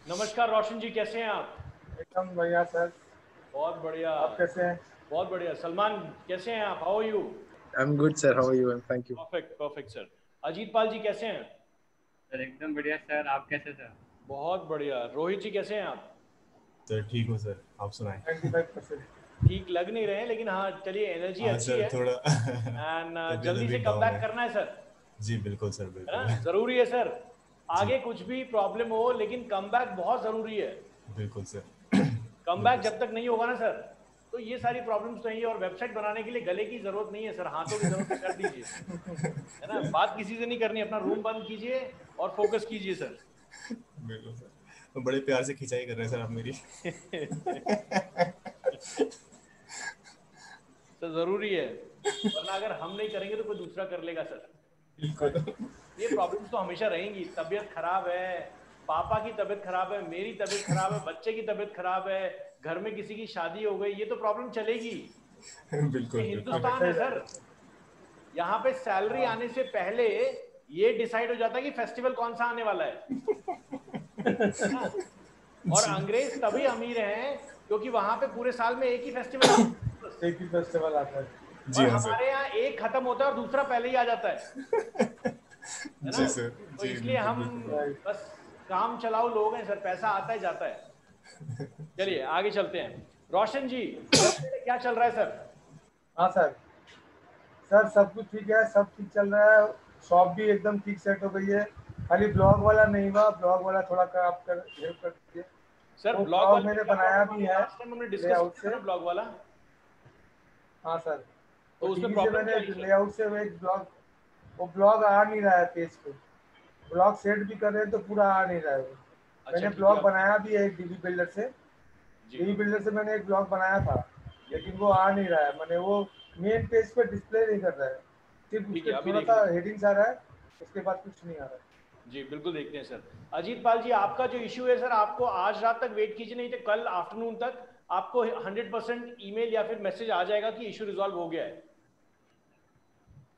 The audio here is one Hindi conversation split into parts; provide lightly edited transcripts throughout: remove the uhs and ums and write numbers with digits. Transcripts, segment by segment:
नमस्कार रोशन जी, कैसे हैं आप? एकदम बढ़िया सर। बहुत बढ़िया। आप कैसे हैं? बहुत बढ़िया। सलमान, कैसे हैं आप? How are you? I'm good, sir. How are you? And thank you. Perfect perfect sir. Ajit Pal ji कैसे हैं? सर एकदम बढ़िया सर। आप कैसे सर? बहुत बढ़िया। रोहित जी कैसे हैं आप? सर ठीक हूँ सर, आप सुनाएं। 95%। ठीक लग नहीं रहे हैं, लेकिन हाँ चलिए, एनर्जी हाँ अच्छी सर, है। थोड़ा एंड तबीयत जल्दी से अभी कम डाउन बैक है। करना है सर, जी बिल्कुल सर, है बिल्कुल। ना? जरूरी है सर। जी आगे कुछ भी प्रॉब्लम हो, लेकिन कम बैक बहुत जरूरी है। बिल्कुल सर। कम बैक बिल्कुल जब सर। तक नहीं होगा ना सर, तो ये सारी प्रॉब्लम्स नहीं है। और वेबसाइट बनाने के लिए गले की जरूरत नहीं है सर, हाथों की जरूरत है। कर दीजिए, है ना? बात किसी से नहीं करनी, अपना रूम बंद कीजिए और फोकस कीजिए सर। बिल्कुल सर, तो बड़े प्यार से खिंचाई कर रहे हैं सर आप मेरी। सर जरूरी है, वरना अगर हम नहीं करेंगे तो कोई दूसरा कर लेगा सर। बिल्कुल। ये प्रॉब्लम्स तो हमेशा रहेंगी। तबीयत खराब है, पापा की तबीयत खराब है, मेरी तबीयत खराब है, बच्चे की तबीयत खराब है, घर में किसी की शादी हो गई, ये तो प्रॉब्लम चलेगी। बिल्कुल ये बिल्कुल। हिंदुस्तान है सर। यहाँ पे सैलरी आने से पहले ये डिसाइड हो जाता है कि फेस्टिवल कौन सा आने वाला है ना? और जी अंग्रेज तभी अमीर हैं क्योंकि वहां पे पूरे साल में एक ही फेस्टिवल आता है बस। एक ही फेस्टिवल आता है। जी और हाँ सर। हमारे यहाँ एक खत्म होता है और दूसरा पहले ही आ जाता है ना? जी सर। तो जी इसलिए बिल्कुल हम बिल्कुल। राइट। बस काम चलाओ लोग हैं सर, पैसा आता है जाता है। चलिए आगे चलते हैं। रोशन जी, वेबसाइट में क्या चल रहा है सर? हाँ सर। सर सब कुछ ठीक है, सब ठीक चल रहा है। शॉप भी एकदम ठीक सेट हो गई है। खाली ब्लॉग वाला नहीं हुआ, ब्लॉग वाला थोड़ा आप कर हेल्प कर दीजिए। सर वो ब्लॉग ब्लॉग वाले में मैंने क्या बनाया प्रॉब्लम आ भी गई? है लास्ट टाइम हमने डिस्कस लेआउट किया था से। ना ब्लॉग वाला। हाँ सर। तो वो उसमें टीवी से प्रॉब्लम मैंने क्या आई सर? लेआउट से वो एक ब्लॉग, वो ब्लॉग आ नहीं रहा है पेज पे। ब्लॉग सेट भी कर रहे हैं तो पूरा आ नहीं रहा है वो। अच्छा मैंने ठीक है, ब्लॉग आप बनाया भी है एक डीबी बिल्डर से। जी डीबी बिल्डर से मैंने एक ब्लॉग बनाया था, लेकिन वो आ नहीं रहा है। मैंने वो मेन पेज पे डिस्प्ले नहीं कर रहा है, सिर्फ उस ठीक है, पर अभी थोड़ा देख सा लेते हैं। हेडिंग्स आ रहा है, उसके बाद कुछ नहीं आ रहा है। जी बिल्कुल देखते हैं सर। अजीत पाल जी, आपका जो इश्यू है सर, आपको आज रात तक वेट कीजिए, नहीं तो कल आफ्टरनून तक आपको 100% ईमेल या फिर मैसेज आ जाएगा कि इश्यू रिजॉल्व हो गया है।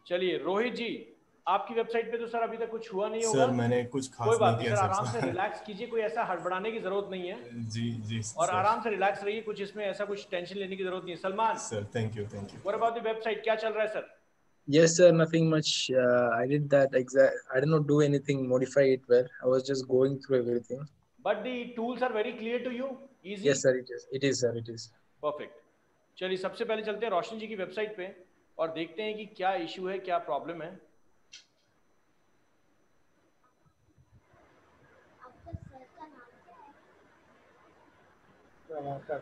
चलिए रोहित जी, आपकी वेबसाइट पे तो सर अभी तक कुछ हुआ नहीं होगा। सर मैंने कुछ कोई खास बात नहीं नहीं किया सर, सर। आराम से रिलैक्स कीजिए, कोई ऐसा हड़बड़ाने की जरूरत नहीं है। जी जी और सर। आराम से रिलैक्स रहिए, कुछ इसमें ऐसा कुछ टेंशन लेने की जरूरत नहीं है। Salman, sir thank you, thank you. What about the website, क्या चल रहा है sir? Yes, sir. Nothing much. I did that exact. I did not do anything, modify it well. I was just going through everything. But the tools are very clear to you, easy. Yes, sir. It is. It is, sir. It is. Perfect. चलिए सबसे पहले चलते हैं रोशन जी की वेबसाइट पे और देखते हैं कि क्या इशू है, क्या प्रॉब्लम है। कर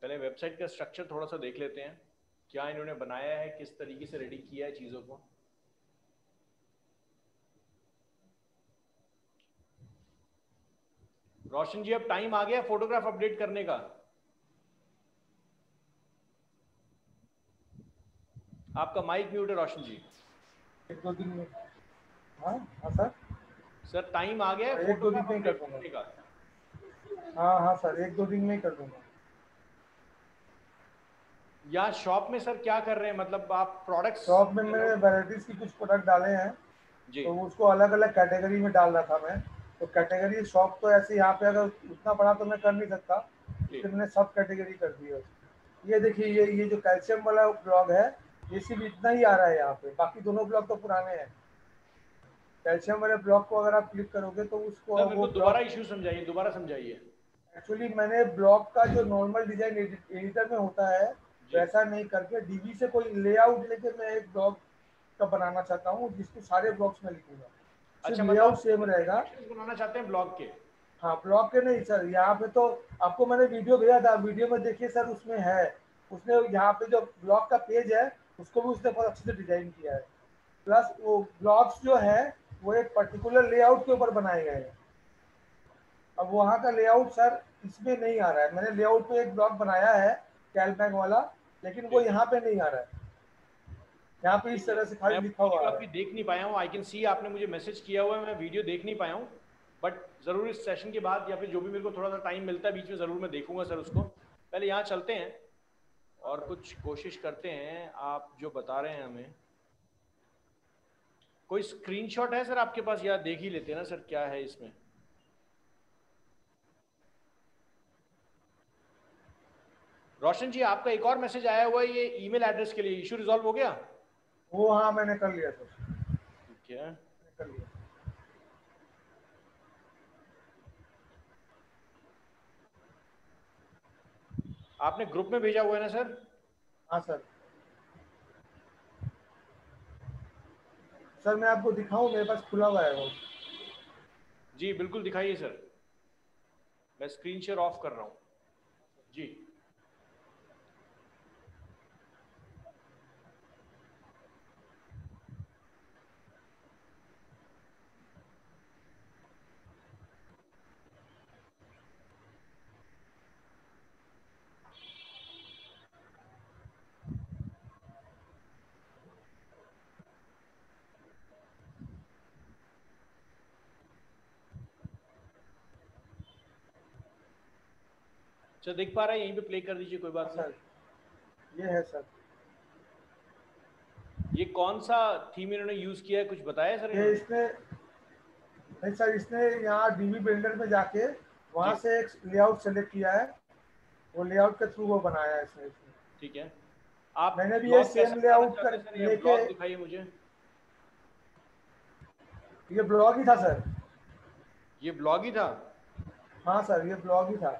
पहले वेबसाइट का स्ट्रक्चर थोड़ा सा देख लेते हैं, क्या इन्होंने बनाया है, किस तरीके से रेडी किया है चीज़ों को। रोशन जी, अब टाइम आ गया फोटोग्राफ अपडेट करने का। आपका माइक म्यूट है रोशन जी। एक दो दिन में। हाँ हाँ सर। सर टाइम आ गया है एक दो दिन फोटोग्राफ में ही कर अपडेट दूंगा। करने का। हाँ हाँ सर, एक दो दिन में ही कर दूंगा। या शॉप में सर क्या कर रहे हैं, मतलब आप प्रोडक्ट्स? शॉप में मैंने वैराइटीज की कुछ प्रोडक्ट डाले हैं, जी तो उसको अलग अलग कैटेगरी में डाल रहा था मैं। तो कैटेगरी शॉप तो ऐसे यहाँ पे अगर उतना बड़ा तो मैं कर नहीं सकता, इसलिए मैंने सब कैटेगरी कर दी है उसकी। ये देखिए, ये जो कैल्शियम वाला ब्लॉग है, ये सिर्फ इतना ही आ रहा है यहाँ पे, बाकी दोनों ब्लॉग तो पुराने हैं। कैल्शियम वाले ब्लॉग को अगर आप क्लिक करोगे तो उसको सर मेरे वो को दोबारा ब्लॉग, इशू समझाइए, दोबारा समझाइए। एक्चुअली मैंने ब्लॉग का जो नॉर्मल डिजाइन एडिटर में होता है जी वैसा नहीं करके डीबी से कोई लेआउट लेके मैं एक ब्लॉग का बनाना चाहता हूँ, जिसको सारे ब्लॉग्स में लिखूंगा। सिर्फ अच्छा, मतलब लेआउट आप सेम रहेगा। सेक्शंस बनाना चाहते हैं ब्लॉग के? हाँ, ब्लॉग के नहीं सर, यहाँ पे तो आपको मैंने वीडियो भेजा था, वीडियो में देखिए सर, उसमें है, उसने यहाँ पे जो ब्लॉग का पेज है उसको भी उसने बहुत अच्छे से डिजाइन किया है। प्लस वो ब्लॉग्स जो है वो एक पर्टिकुलर लेआउट के ऊपर बनाए गए हैं। अब वहाँ का लेआउट सर इसमें नहीं आ रहा है। मैंने लेआउट पे एक ब्लॉग बनाया है कैलबैक वाला, लेकिन वो जी यहाँ पे नहीं आ रहा है। यहाँ पे इस तरह से खाली मैं लिखा हुआ वीडियो है। आपकी देख नहीं पाया हूँ, आई कैन सी आपने मुझे मैसेज किया हुआ है, मैं वीडियो देख नहीं पाया हूँ, बट ज़रूर इस सेशन के बाद या फिर जो भी मेरे को थोड़ा सा टाइम मिलता है बीच में ज़रूर मैं देखूंगा सर उसको। पहले यहाँ चलते हैं और कुछ कोशिश करते हैं आप जो बता रहे हैं हमें। कोई स्क्रीनशॉट है सर आपके पास, या देख ही लेते हैं ना सर क्या है इसमें। रोशन जी आपका एक और मैसेज आया हुआ है ये ईमेल एड्रेस के लिए, इशू रिजॉल्व हो गया? वो हाँ मैंने कर लिया सर, ठीक है, कर लिया। आपने ग्रुप में भेजा हुआ है ना सर? हाँ सर। सर मैं आपको दिखाऊं, मेरे पास खुला हुआ है वो। जी बिल्कुल दिखाइए सर, मैं स्क्रीन शेयर ऑफ कर रहा हूँ जी। अच्छा देख पा रहे हैं, यहीं पे प्ले कर दीजिए, कोई बात नहीं। सर ये है सर, ये कौन सा थीम इन्होंने यूज किया है, कुछ बताया सर ये इन्होंने? इसने नहीं सर, इसने यहाँ डीवी बिल्डर में जाके वहाँ जी। से एक लेआउट सेलेक्ट किया है, वो लेआउट के थ्रू वो बनाया है इसने। ठीक है, आप मैंने भी ये ब्लॉग कैसा सेम बनाना लेआउट चाहते कर हैं सर, ये लेके, ब्लॉग दिखाइए मुझे। ये ब्लॉग ही था सर। ये ब्लॉग ही था? हाँ सर ये ब्लॉग ही था।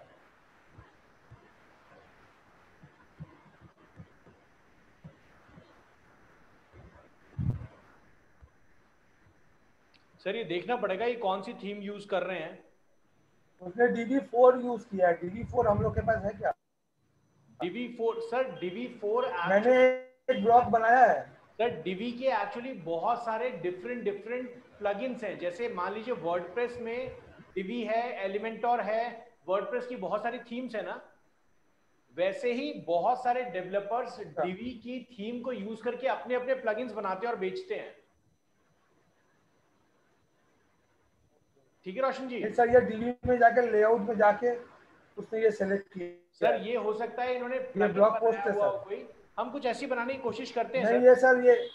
सर ये देखना पड़ेगा ये कौन सी थीम यूज कर रहे हैं। उसने DB4 यूज किया है। DB4 हम लोग के पास है क्या? DB4 सर, DB4 मैंने एक ब्लॉग बनाया है सर। डिवी के एक्चुअली बहुत सारे डिफरेंट डिफरेंट प्लगइन्स हैं, जैसे मान लीजिए वर्डप्रेस में डिवी है, एलिमेंटोर है, वर्डप्रेस की बहुत सारी थीम्स है ना, वैसे ही बहुत सारे डेवलपर्स डिवी की थीम को यूज करके अपने अपने प्लगइन्स बनाते हैं और बेचते हैं। ठीक है रोशन जी? सर, ये डीवी में जाके लेआउट में जाके उसने ये सेलेक्ट किया सर ये हो सकता है इन्होंने ये प्लगइन ब्लॉग पोस्ट बनाया है हुआ हो सर। कोई, हम कुछ ऐसी बनाने की कोशिश करते हैं नहीं सर। ये सर, ये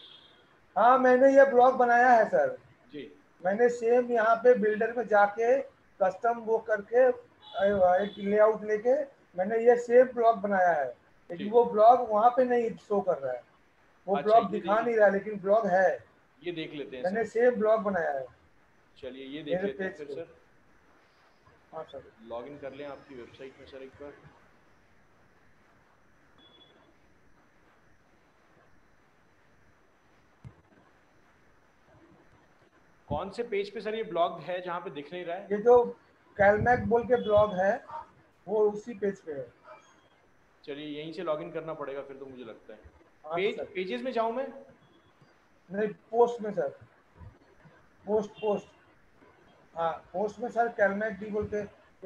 हाँ मैंने ये ब्लॉग बनाया है सर। जी मैंने सेम यहाँ पे बिल्डर में जाके कस्टम वो करके एक लेआउट लेके मैंने ये सेम ब्लॉग बनाया है, लेकिन ठीक। वो ब्लॉग वहाँ पे नहीं शो कर रहा है, वो अच्छा ब्लॉग ये दिखा देख, नहीं रहा है, लेकिन ब्लॉग है। ये देख लेते हैं मैंने सर। सेम ब्लॉग बनाया है चलिए ये देख मेरे लेते हैं पेज फिर पे। सर। हाँ सर। लॉग इन कर लें आपकी वेबसाइट में सर एक बार। कौन से पेज पे सर ये ब्लॉग है जहाँ पे दिख नहीं रहा है? ये जो कैलमैक बोल के ब्लॉग है वो उसी पेज पे है। चलिए यहीं से लॉग इन करना पड़ेगा फिर तो मुझे लगता है। हाँ पेज सर। पेजेस में जाऊँ मैं? नहीं पोस्ट में सर, पोस्ट हाँ पोस्ट में सर कैलमैक डी बोल के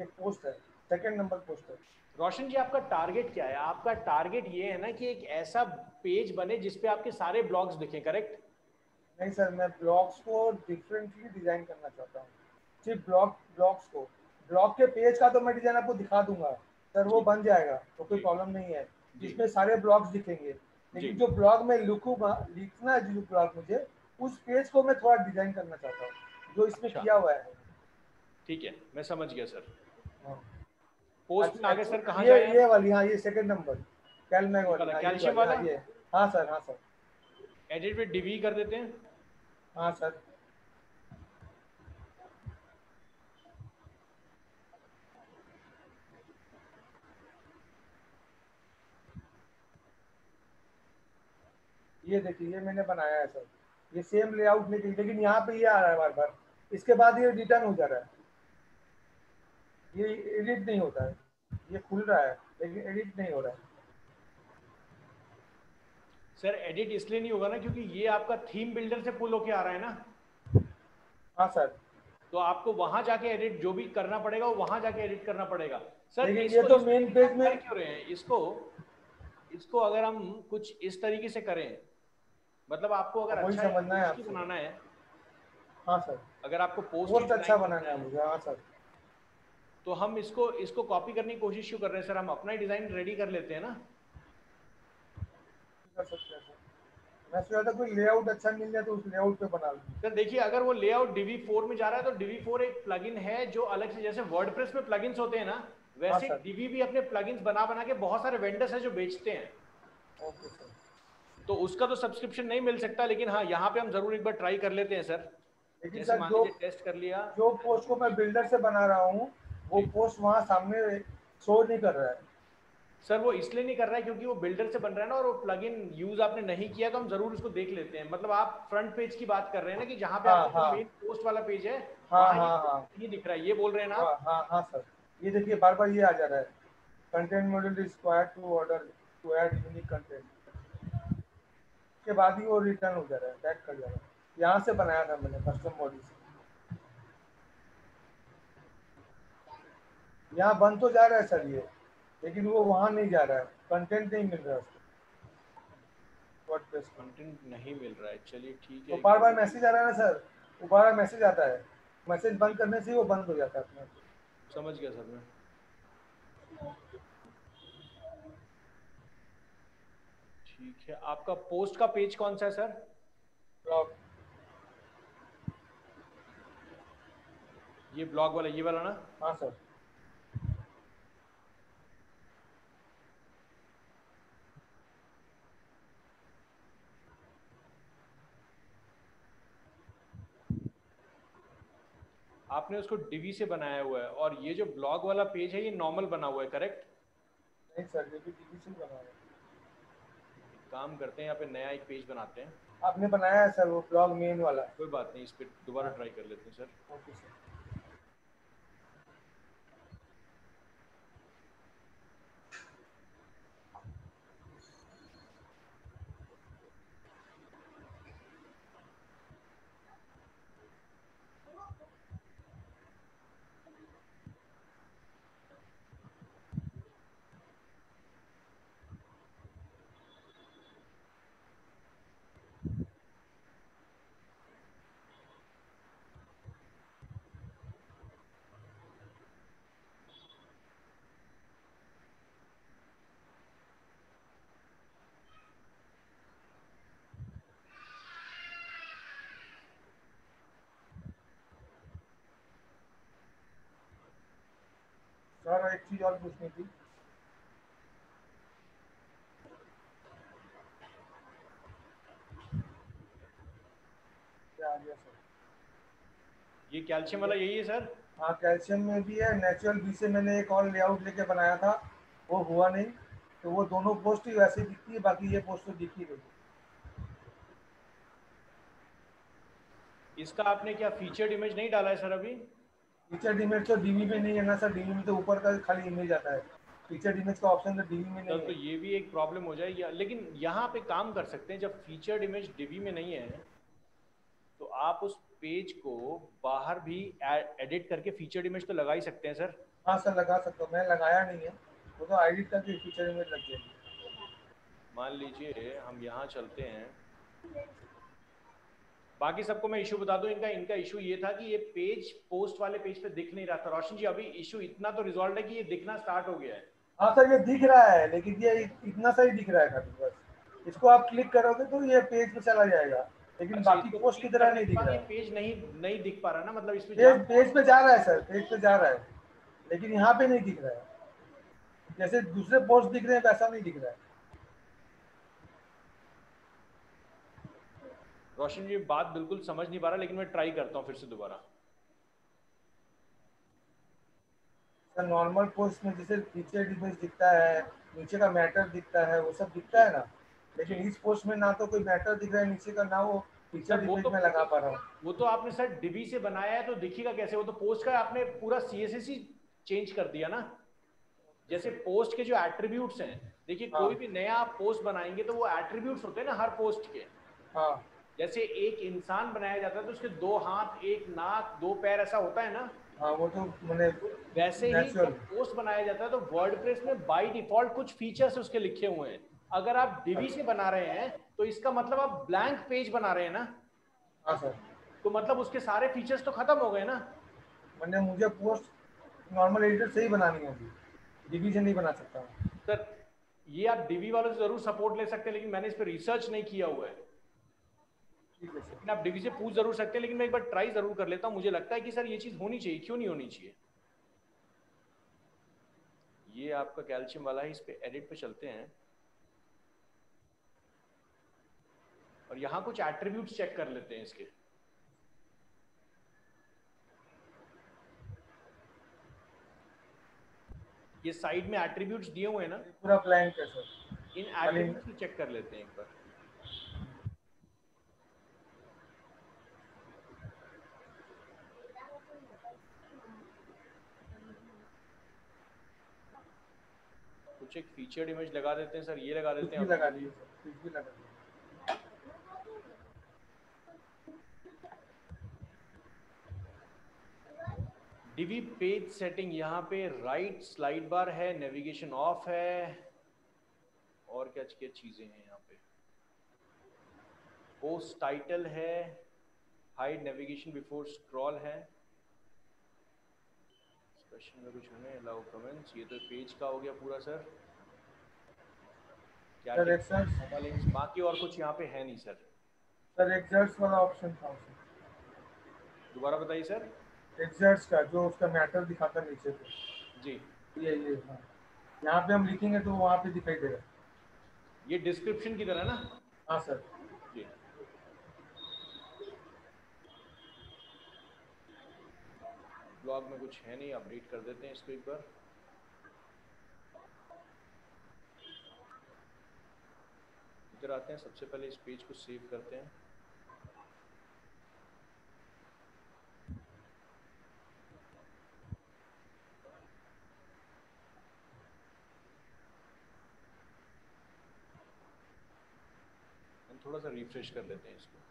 एक पोस्ट है, सेकंड नंबर पोस्ट है। रोशन जी आपका टारगेट क्या है? आपका टारगेट ये है ना कि एक ऐसा पेज बने जिसपे आपके सारे ब्लॉग्स दिखें, करेक्ट? नहीं सर, मैं ब्लॉग्स को डिफरेंटली डिजाइन करना चाहता हूँ। सिर्फ ब्लॉग्स को, ब्लॉग के पेज का तो मैं डिजाइन आपको दिखा दूंगा सर, वो बन जाएगा तो कोई जी। प्रॉब्लम नहीं है, जी। जिसमें सारे ब्लॉग्स दिखेंगे। जी। लेकिन जो ब्लॉग में लिखना है जो ब्लॉग मुझे, उस पेज को मैं थोड़ा डिजाइन करना चाहता हूँ जो इसमें अच्छा। किया हुआ है। ठीक है मैं समझ गया सर। हाँ। पोस्ट में आगे सर कहाँ ये जाए? ये वाली, हाँ ये सेकंड नंबर कैलमैक वाली, हाँ ये कैल्शियम वाली, वाला? हाँ ये, हाँ सर, हाँ सर। एडिट विद डिवी कर देते हैं। हाँ सर। ये देखिए ये मैंने बनाया है सर, ये सेम लेआउट लेकिन यहाँ पे ये आ रहा है बार बार, इसके बाद ये रिटर्न हो जा रहा है, ये एडिट नहीं होता है, ये खुल रहा है लेकिन एडिट नहीं हो रहा है। सर एडिट इसलिए नहीं होगा ना क्योंकि ये आपका थीम बिल्डर से पुल होके आ रहा है ना, हाँ सर। तो आपको वहां जाके एडिट जो भी करना पड़ेगा वो वहां जाके एडिट करना पड़ेगा सर। लेकिन इसको ये तो इस मेन तरीके से पेज हम कर में, क्यों रहे हैं इसको अगर हम कुछ इस तरीके से करें मतलब आपको अगर वही अच्छा समझना है पोस्ट आपसे। बनाना है, हाँ सर, अगर आपको पोस्ट पोस्ट अच्छा बनाना है मुझे। हाँ सर, तो हम इसको इसको कॉपी करने की कोशिश क्यों कर रहे हैं सर? हम अपना ही डिजाइन रेडी कर लेते हैं ना। कर सकते हैं सर। मैं सोचा था कोई लेआउट अच्छा मिल जाए तो उस लेआउट पे बना लूँ। सर देखिए, अगर वो लेआउट divi4 में जा रहा है तो divi4 एक प्लगइन है जो अलग से, जैसे वर्डप्रेस में प्लगइन्स होते हैं ना, हाँ वैसे सर। divi भी अपने प्लगइन्स बना बना के बहुत सारे वेंडर्स हैं जो बेचते हैं। Okay sir. तो उसका तो सब्सक्रिप्शन नहीं मिल सकता, लेकिन हाँ यहाँ पे हम जरूर एक बार ट्राई कर लेते हैं सर। लेकिन जैसे सर मान जो लीजिए टेस्ट कर लिया। जो पोस्ट को मैं बिल्डर से बना रहा हूँ वो जी पोस्ट वहाँ सामने शो नहीं कर रहा है। सर, वो इसलिए नहीं कर रहा है क्योंकि वो बिल्डर से बन रहा है ना, और वो प्लगइन यूज आपने नहीं किया, तो हम जरूर उसको देख लेते हैं। मतलब आप फ्रंट पेज की बात कर रहे हैं ना, कि जहाँ पे हाँ आपका जो हाँ मेन पोस्ट वाला पेज है हाँ वहाँ ये हाँ हाँ नहीं दिख रहा है, ये बोल रहे हैं ना हाँ आप? हाँ हाँ सर। ये देखिए बार बार ये आ जा रहा है, content module required to order to add unique content. के बाद ही वो रिटर्न हो जा रहा है, बैक कर जा रहा है। यहाँ से बनाया था मैंने कस्टम बॉडी से। यहाँ बन तो जा रहा है सर ये, लेकिन वो वहाँ नहीं जा रहा है, कंटेंट नहीं मिल रहा है उसको वर्डप्रेस में। कंटेंट नहीं मिल रहा है, चलिए ठीक है, तो एक बार बार बार मैसेज आ रहा है ना सर, वो बार बार मैसेज आता है, मैसेज बंद करने से ही वो बंद हो जाता है अपने आप। समझ गया सर मैं। ठीक है, आपका पोस्ट का पेज कौन सा है सर? ब्लॉग। ये ब्लॉग वाला, ये वाला ना? हाँ सर। आपने उसको divi से बनाया हुआ है, और ये जो ब्लॉग वाला पेज है ये नॉर्मल बना हुआ है, करेक्ट? नहीं सर, ये भी डिविजन बना है। एक काम करते हैं, यहाँ पे नया एक पेज बनाते हैं। आपने बनाया है सर वो ब्लॉग मेन वाला। कोई बात नहीं, इस पे दोबारा हाँ। ट्राई कर लेते हैं सर। Okay sir. सर एक चीज और पूछनी थी। क्या आ गया सर? ये कैल्शियम वाला यही है सर? हाँ कैल्शियम में भी है, नेचुरल बी से मैंने एक और लेआउट लेके बनाया था, वो हुआ नहीं, तो वो दोनों पोस्ट ही वैसे दिखती है, बाकी ये पोस्ट तो दिख ही रही है। इसका आपने क्या फीचर्ड इमेज नहीं डाला है सर अभी? फीचर्ड इमेज तो डीवी में नहीं है ना सर, डीवी में तो ऊपर का खाली इमेज आता है, फीचर्ड इमेज का ऑप्शन तो डीवी में सर नहीं तो है। ये भी एक प्रॉब्लम हो जाएगी, लेकिन यहाँ पे काम कर सकते हैं, जब फीचर्ड इमेज divi में नहीं है तो आप उस पेज को बाहर भी एडिट करके फीचर्ड इमेज तो लगा ही सकते हैं सर। हाँ सर लगा सकता हूँ, मैं लगाया नहीं है, वो तो एडिट करके फीचर इमेज लग जाएगी। मान लीजिए हम यहाँ चलते हैं, बाकी सबको मैं इशू बता दूं, इनका इनका इशू ये था कि ये पेज पोस्ट वाले पेज पे दिख नहीं रहा था। रोशन जी, अभी इशू इतना तो रिजॉल्व है कि ये दिखना स्टार्ट हो गया है। हाँ सर ये दिख रहा है, लेकिन ये इतना सा ही दिख रहा है खाली बस। इसको आप क्लिक करोगे तो ये पेज पे चला जाएगा, लेकिन अच्छा, बाकी इसको पोस्ट की क्लिक तरह करने नहीं के दिख बाद रहा ये है। पेज नहीं नहीं दिख पा रहा ना, मतलब इस पे पेज पे जा रहा है सर, पेज पे जा रहा है, लेकिन यहाँ पे नहीं दिख रहा है, जैसे दूसरे पोस्ट दिख रहे हैं वैसा नहीं दिख रहा है। रोशन जी बात बिल्कुल समझ नहीं पा रहा, लेकिन मैं ट्राई करता हूँ फिर से दोबारा। सर नॉर्मल पोस्ट में जैसे फीचर इमेज दिखता है, नीचे का मैटर दिखता है, वो सब दिखता है ना, लेकिन इस पोस्ट में ना तो कोई मैटर दिख रहा है नीचे का, ना वो सर फीचर इमेज में लगा पा रहा हूँ। वो तो आपने सर divi से बनाया है तो दिखेगा कैसे? वो तो पोस्ट का आपने पूरा CSS ही चेंज कर दिया ना। जैसे पोस्ट के जो एट्रीब्यूट्स हैं, देखिए हाँ। कोई भी नया आप पोस्ट बनाएंगे तो वो एट्रीब्यूट्स होते हैं ना हर पोस्ट के। हाँ जैसे एक इंसान बनाया जाता है तो उसके 2 हाथ, 1 नाक, 2 पैर, ऐसा होता है ना। हाँ वो तो मैंने वैसे ही नेचुरल। जब पोस्ट बनाया जाता है तो वर्डप्रेस में बाय डिफॉल्ट कुछ फीचर्स उसके लिखे हुए हैं। अगर आप डिवी से बना रहे हैं तो इसका मतलब आप ब्लैंक पेज बना रहे हैं ना। हाँ सर। तो मतलब उसके सारे फीचर्स तो खत्म हो गए ना। मैंने मुझे पोस्ट नॉर्मल एडिटर से ही बनानी होगी, डिवी से नहीं बना सकता हूँ। सर ये आप डिवी वालों से जरूर सपोर्ट ले सकते हैं, लेकिन मैंने इस पर रिसर्च नहीं किया हुआ है। ठीक है सर। लेकिन आप डिवी से पूछ जरूर सकते हैं, लेकिन मैं एक बार ट्राई जरूर कर लेता हूँ। मुझे लगता है कि सर ये चीज होनी चाहिए, क्यों नहीं होनी चाहिए। ये आपका कैल्शियम वाला है, इस पे एडिट पे चलते हैं और यहाँ कुछ एट्रीब्यूट्स चेक कर लेते हैं इसके। ये साइड में एट्रीब्यूट्स दिए हुए हैं ना, पूरा ब्लैंक है सर। इन एट्रीब्यूट्स को चेक कर लेते हैं एक बार। कुछ एक फीचर्ड इमेज लगा देते हैं सर, ये लगा देते हैं। लगा दिए सर, कुछ भी लगा दिए। डिवी पेज सेटिंग, यहाँ पे राइट स्लाइड बार है, नेविगेशन ऑफ है, और क्या क्या चीजें हैं यहाँ पे। पोस्ट टाइटल है, हाइड नेविगेशन बिफोर स्क्रॉल है, डिस्कशन में कुछ होंगे, अलाउ कमेंट्स। ये तो पेज का हो गया पूरा सर। क्या लिंक्स, बाकी और कुछ यहाँ पे है नहीं सर। सर एक्सर्ट्स वाला ऑप्शन था उसमें। दोबारा बताइए सर। एक्सर्ट्स का जो उसका मैटर दिखाता नीचे पे। जी ये हाँ। यहाँ पे हम लिखेंगे तो वहाँ पे दिखाई देगा। ये डिस्क्रिप्शन की तरह ना। हाँ सर। जी ब्लॉग में कुछ है नहीं, अपडेट कर देते हैं इसको एक बार। इधर आते हैं, सबसे पहले इस पेज को सेव करते हैं। हम थोड़ा सा रिफ्रेश कर लेते हैं इसको।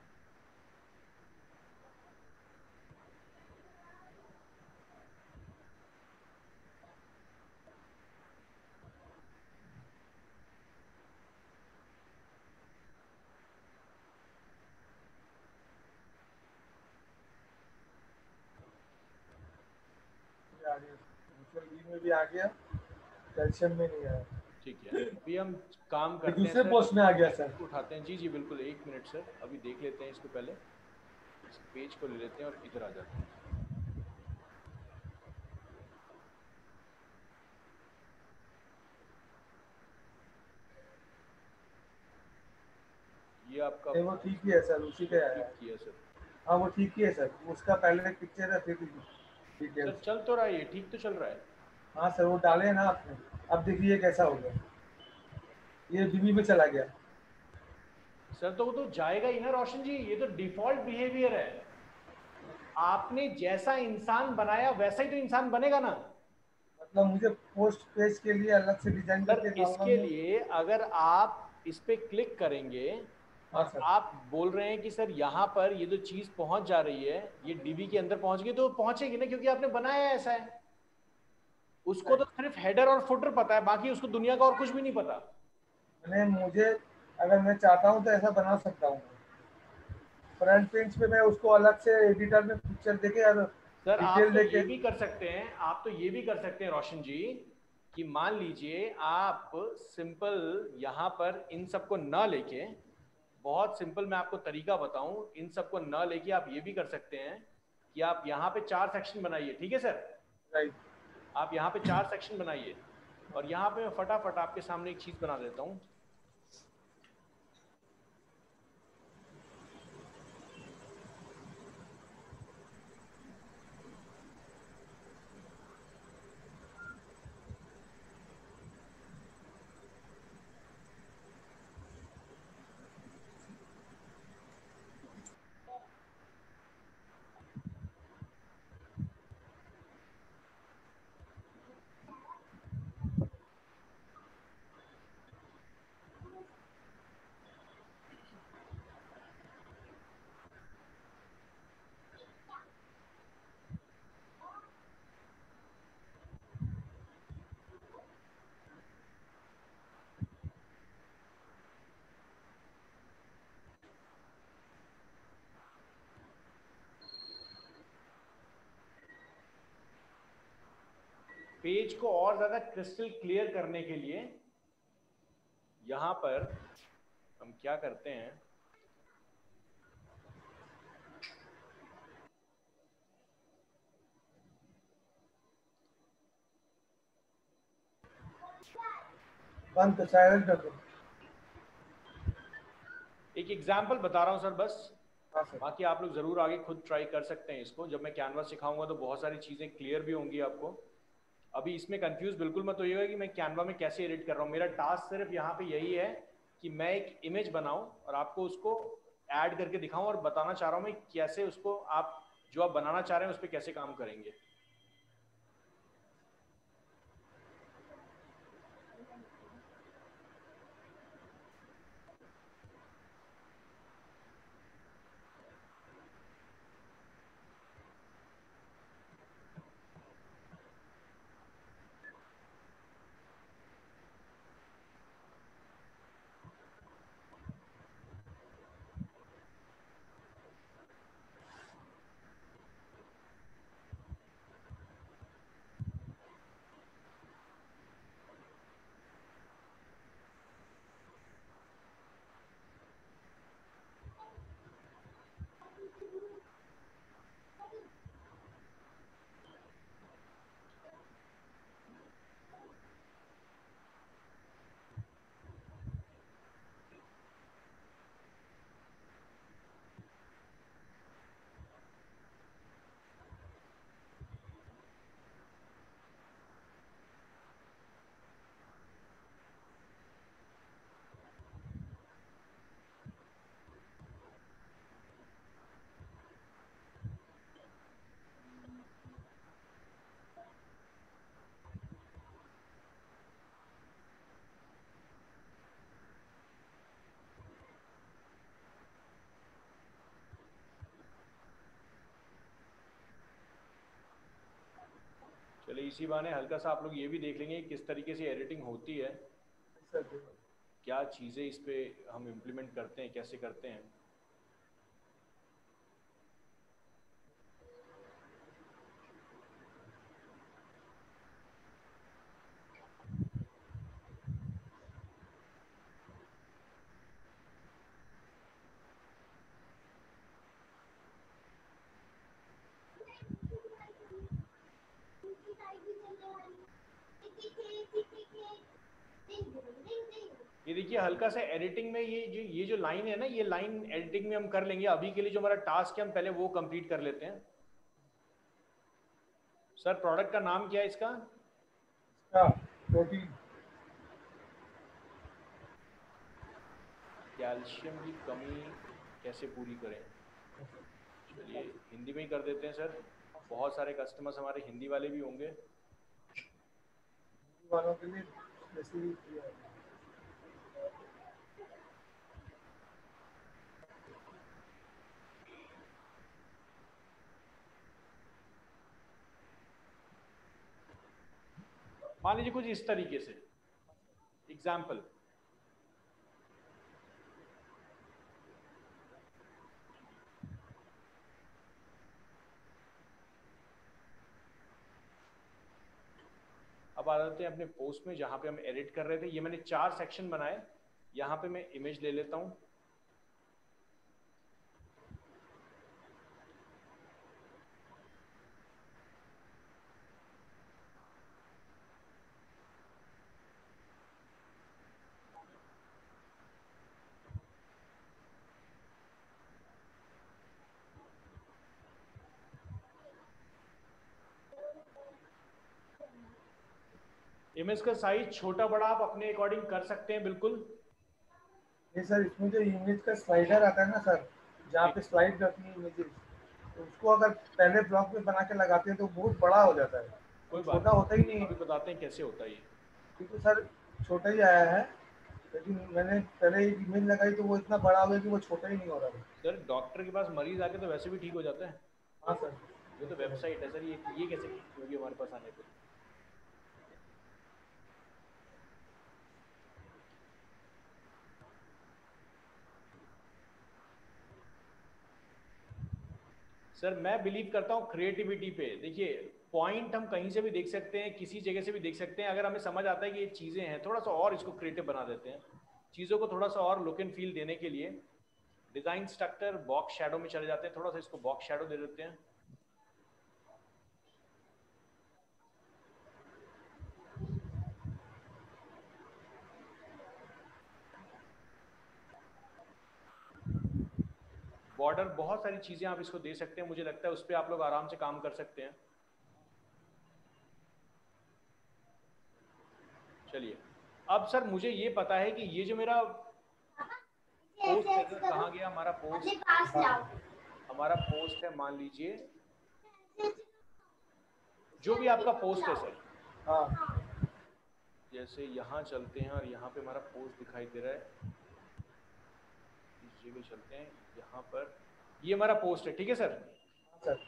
में भी आ गया, कैल्शियम में नहीं आया। ठीक है, अभी हम काम करते हैं दूसरे सर। पोस्ट में आ गया सर। उठाते हैं, जी जी बिल्कुल, एक मिनट सर, अभी देख लेते हैं इसको। पहले इस पेज को ले लेते हैं और इधर आ जाते हैं। ये आपका नहीं वो ठीक ही है सर, उसी पे आया है। ठीक किया सर। हाँ वो ठीक ही है सर, उसका पहले एक पिक्चर है फिर सर डिटेल्स। चल तो रहा है, ये ठीक तो चल रहा है। हाँ सर वो डाले ना आपने, अब देखिए कैसा हो गया, ये डिवी में चला गया। सर तो वो तो जाएगा ही ना रोशन जी, ये तो डिफॉल्ट बिहेवियर है। आपने जैसा इंसान बनाया वैसा ही तो इंसान बनेगा ना। मतलब मुझे पोस्ट पेज के लिए अलग से डिजाइन सर करके इसके लिए अगर आप इस पे क्लिक करेंगे, हाँ सर। आप बोल रहे हैं कि सर यहाँ पर ये जो चीज पहुंच जा रही है, ये डीबी के अंदर पहुंच गई, तो पहुंचेगी ना, क्योंकि आपने बनाया ऐसा है। उसको तो सिर्फ हेडर और फुटर पता है, बाकी उसको दुनिया का और कुछ भी नहीं पता। मैंने मुझे अगर मैं चाहता हूँ तो ऐसा बना सकता हूँ, फ्रंट पेज पे मैं उसको अलग से एडिटर में पिक्चर देके और सर आप डिटेल तो देके। ये भी कर सकते हैं, आप तो ये भी कर सकते हैं रोशन जी, कि मान लीजिए आप सिंपल यहाँ पर इन सबको न लेके, बहुत सिंपल मैं आपको तरीका बताऊं, इन सबको न लेके आप ये भी कर सकते हैं कि आप यहाँ पे 4 सेक्शन बनाइए। ठीक है सर, राइट। आप यहाँ पे 4 सेक्शन बनाइए और यहाँ पे मैं फटाफट आपके सामने एक चीज बना देता हूँ। पेज को और ज्यादा क्रिस्टल क्लियर करने के लिए यहाँ पर हम क्या करते हैं, बंद तो साइलेंट कर दो। एक एग्जाम्पल बता रहा हूँ सर बस, हाँ सर। बाकी आप लोग जरूर आगे खुद ट्राई कर सकते हैं इसको। जब मैं कैनवा सिखाऊंगा तो बहुत सारी चीजें क्लियर भी होंगी आपको। अभी इसमें कंफ्यूज बिल्कुल मत होइएगा कि मैं कैनवा में कैसे एडिट कर रहा हूँ। मेरा टास्क सिर्फ यहाँ पे यही है कि मैं एक इमेज बनाऊं और आपको उसको ऐड करके दिखाऊं और बताना चाह रहा हूँ मैं कैसे उसको आप जो आप बनाना चाह रहे हैं उस पर कैसे काम करेंगे। चलिए इसी बहाने हल्का सा आप लोग ये भी देख लेंगे कि किस तरीके से एडिटिंग होती है, क्या चीज़ें इस पे हम इम्प्लीमेंट करते हैं, कैसे करते हैं। ये देखिए हल्का सा एडिटिंग में ये जो लाइन है ना, ये लाइन एडिटिंग में हम कर लेंगे। अभी के लिए जो हमारा टास्क है हम पहले वो कंप्लीट कर लेते हैं। सर प्रोडक्ट का नाम क्या है इसका? प्रोटीन। कैल्शियम की कमी कैसे पूरी करें? चलिए हिंदी में ही कर देते हैं सर, बहुत सारे कस्टमर्स हमारे हिंदी वाले भी होंगे। वालों के लिए स्पेशली किया है। मान लीजिए कुछ इस तरीके से एग्जाम्पल। अब आ जाते हैं अपने पोस्ट में जहां पे हम एडिट कर रहे थे। ये मैंने 4 सेक्शन बनाए, यहाँ पे मैं इमेज ले लेता हूँ। इमेज का साइज छोटा बड़ा आप अपने अकॉर्डिंग कर सकते हैं बिल्कुल। ये सर इसमें जो इमेज का स्लाइडर आता है ना सर, जहाँ पे स्लाइड करती है इमेजेस, तो उसको अगर पहले ब्लॉक में बना के लगाते हैं तो बहुत बड़ा हो जाता है, कोई बात छोटा होता ही नहीं नहीं, है। अभी बताते हैं कैसे होता है ये। क्योंकि सर छोटा ही आया है, लेकिन मैंने पहले एक इमेज लगाई तो वो इतना बड़ा हो गया कि वो छोटा ही नहीं हो रहा है। सर डॉक्टर के पास मरीज आके तो वैसे भी ठीक हो जाता है। हाँ सर। ये तो वेबसाइट है सर, ये कैसे ठीक होगी हमारे पास आने पे? सर मैं बिलीव करता हूँ क्रिएटिविटी पे। देखिए पॉइंट हम कहीं से भी देख सकते हैं, किसी जगह से भी देख सकते हैं। अगर हमें समझ आता है कि ये चीज़ें हैं, थोड़ा सा और इसको क्रिएटिव बना देते हैं, चीज़ों को थोड़ा सा और लुक एंड फील देने के लिए डिज़ाइन स्ट्रक्चर बॉक्स शैडो में चले जाते हैं, थोड़ा सा इसको बॉक्स शैडो दे देते हैं। बॉर्डर, बहुत सारी चीज़ें आप इसको दे सकते हैं, मुझे लगता है उस पर आप लोग आराम से काम कर सकते हैं। चलिए, अब सर मुझे ये पता है कि ये जो मेरा पोस्ट है, कहाँ गया हमारा पोस्ट? हमारा पोस्ट है, मान लीजिए जो भी आपका पोस्ट है सर, हाँ जैसे यहाँ चलते हैं और यहाँ पे हमारा पोस्ट दिखाई दे रहा है, इस जगह चलते हैं, यहाँ पर ये हमारा पोस्ट है, ठीक है सर। सर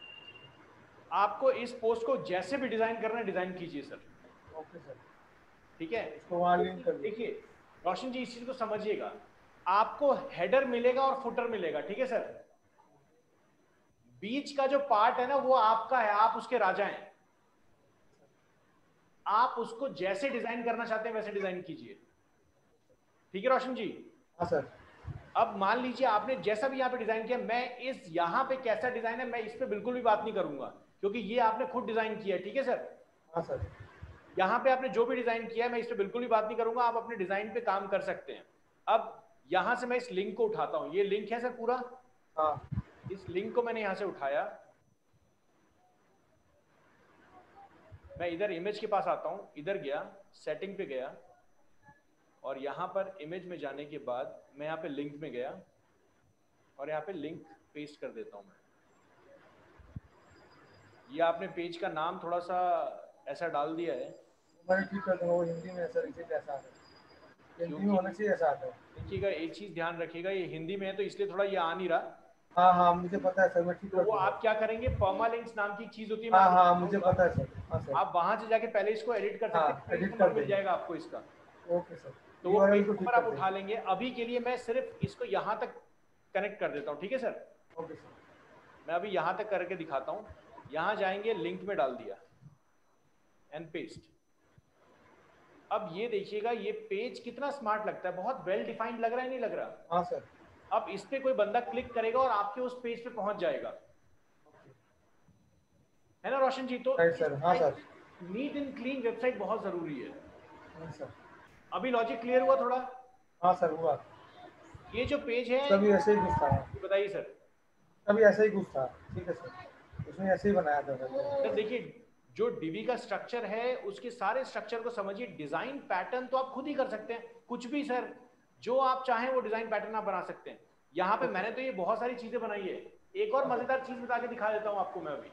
आपको इस पोस्ट को जैसे भी डिजाइन करना है डिजाइन कीजिए सर। ओके सर, ठीक है, इसको वहाँ लिंक कर देखिए रोशन जी इस चीज को समझिएगा, आपको हेडर मिलेगा और फुटर मिलेगा, ठीक है सर। बीच का जो पार्ट है ना वो आपका है, आप उसके राजा हैं, आप उसको जैसे डिजाइन करना चाहते हैं वैसे डिजाइन कीजिए, ठीक है रोशन जी। हाँ सर। अब मान लीजिए आपने जैसा भी यहाँ पे डिजाइन किया, मैं इस यहाँ पे कैसा डिजाइन है मैं इस पे बिल्कुल भी बात नहीं करूंगा, क्योंकि ये आपने खुद डिजाइन किया है, ठीक है सर। हाँ सर। यहाँ पे आपने जो भी डिजाइन किया है मैं इस पे बिल्कुल भी बात नहीं करूंगा, आप अपने डिजाइन पे काम कर सकते हैं। अब यहाँ से मैं इस लिंक को उठाता हूँ, ये लिंक है सर पूरा, हाँ इस लिंक को मैंने यहाँ से उठाया, मैं इधर इमेज के पास आता हूँ, इधर गया, सेटिंग पे गया, और यहाँ पर इमेज में जाने के बाद मैं यहाँ पे लिंक में गया और यहाँ पे लिंक पेस्ट कर देता हूँ मैं। ये आपने पेज का नाम थोड़ा सा ऐसा डाल दिया है, मैंने ठीक कर दूंगा, वो हिंदी में सर इसे कैसा आता है, हिंदी में होना चाहिए ऐसा आता है। देखिएगा एक चीज ध्यान रखिएगा, ये हिंदी में है तो इसलिए थोड़ा ये आ नहीं रहा। हाँ हाँ मुझे पता है सर, मैं ठीक तो कर वो दूंगा। आप क्या करेंगे, परमालिंक्स नाम की चीज होती है, हाँ हाँ मुझे पता है सर। हाँ सर, आप वहां से जाके पहले इसको एडिट कर सकते हैं, हाँ, एडिट पेज कर नंबर मिल देंगे। जाएगा आपको इसका। ओके सर, तो वो URL पेज को ठीक नंबर आप कर उठा देंगे। लेंगे। अभी के लिए मैं सिर्फ इसको यहाँ तक कनेक्ट कर देता हूँ, ठीक है सर। ओके सर, मैं अभी यहाँ तक करके दिखाता हूँ, यहाँ जाएंगे, लिंक में डाल दिया एंड पेस्ट। अब ये देखिएगा ये पेज कितना स्मार्ट लगता है, बहुत वेल डिफाइंड लग रहा है, नहीं लग रहा? हाँ सर। अब इस पे कोई बंदा क्लिक करेगा और आपके उस पेज पे पहुंच जाएगा, है ना रोशन जी। तो राइट सर। हाँ sir. Neat and clean website बहुत जरूरी है। हाँ सर। अभी लॉजिक क्लियर हुआ थोड़ा? हाँ सर हुआ। ये जो पेज है सभी ऐसे ही घुसता है, बताइए सर। सभी ऐसे ही घुसता है, ठीक है सर, उसने ऐसे ही बनाया था सर देखिए जो डीबी का स्ट्रक्चर है उसके सारे स्ट्रक्चर को समझिए, डिजाइन पैटर्न तो आप खुद ही कर सकते हैं, कुछ भी सर जो आप चाहें वो डिजाइन पैटर्न आप बना सकते हैं। यहाँ पे मैंने तो ये बहुत सारी चीजें बनाई है। एक और मजेदार चीज बता के दिखा देता हूँ आपको मैं अभी।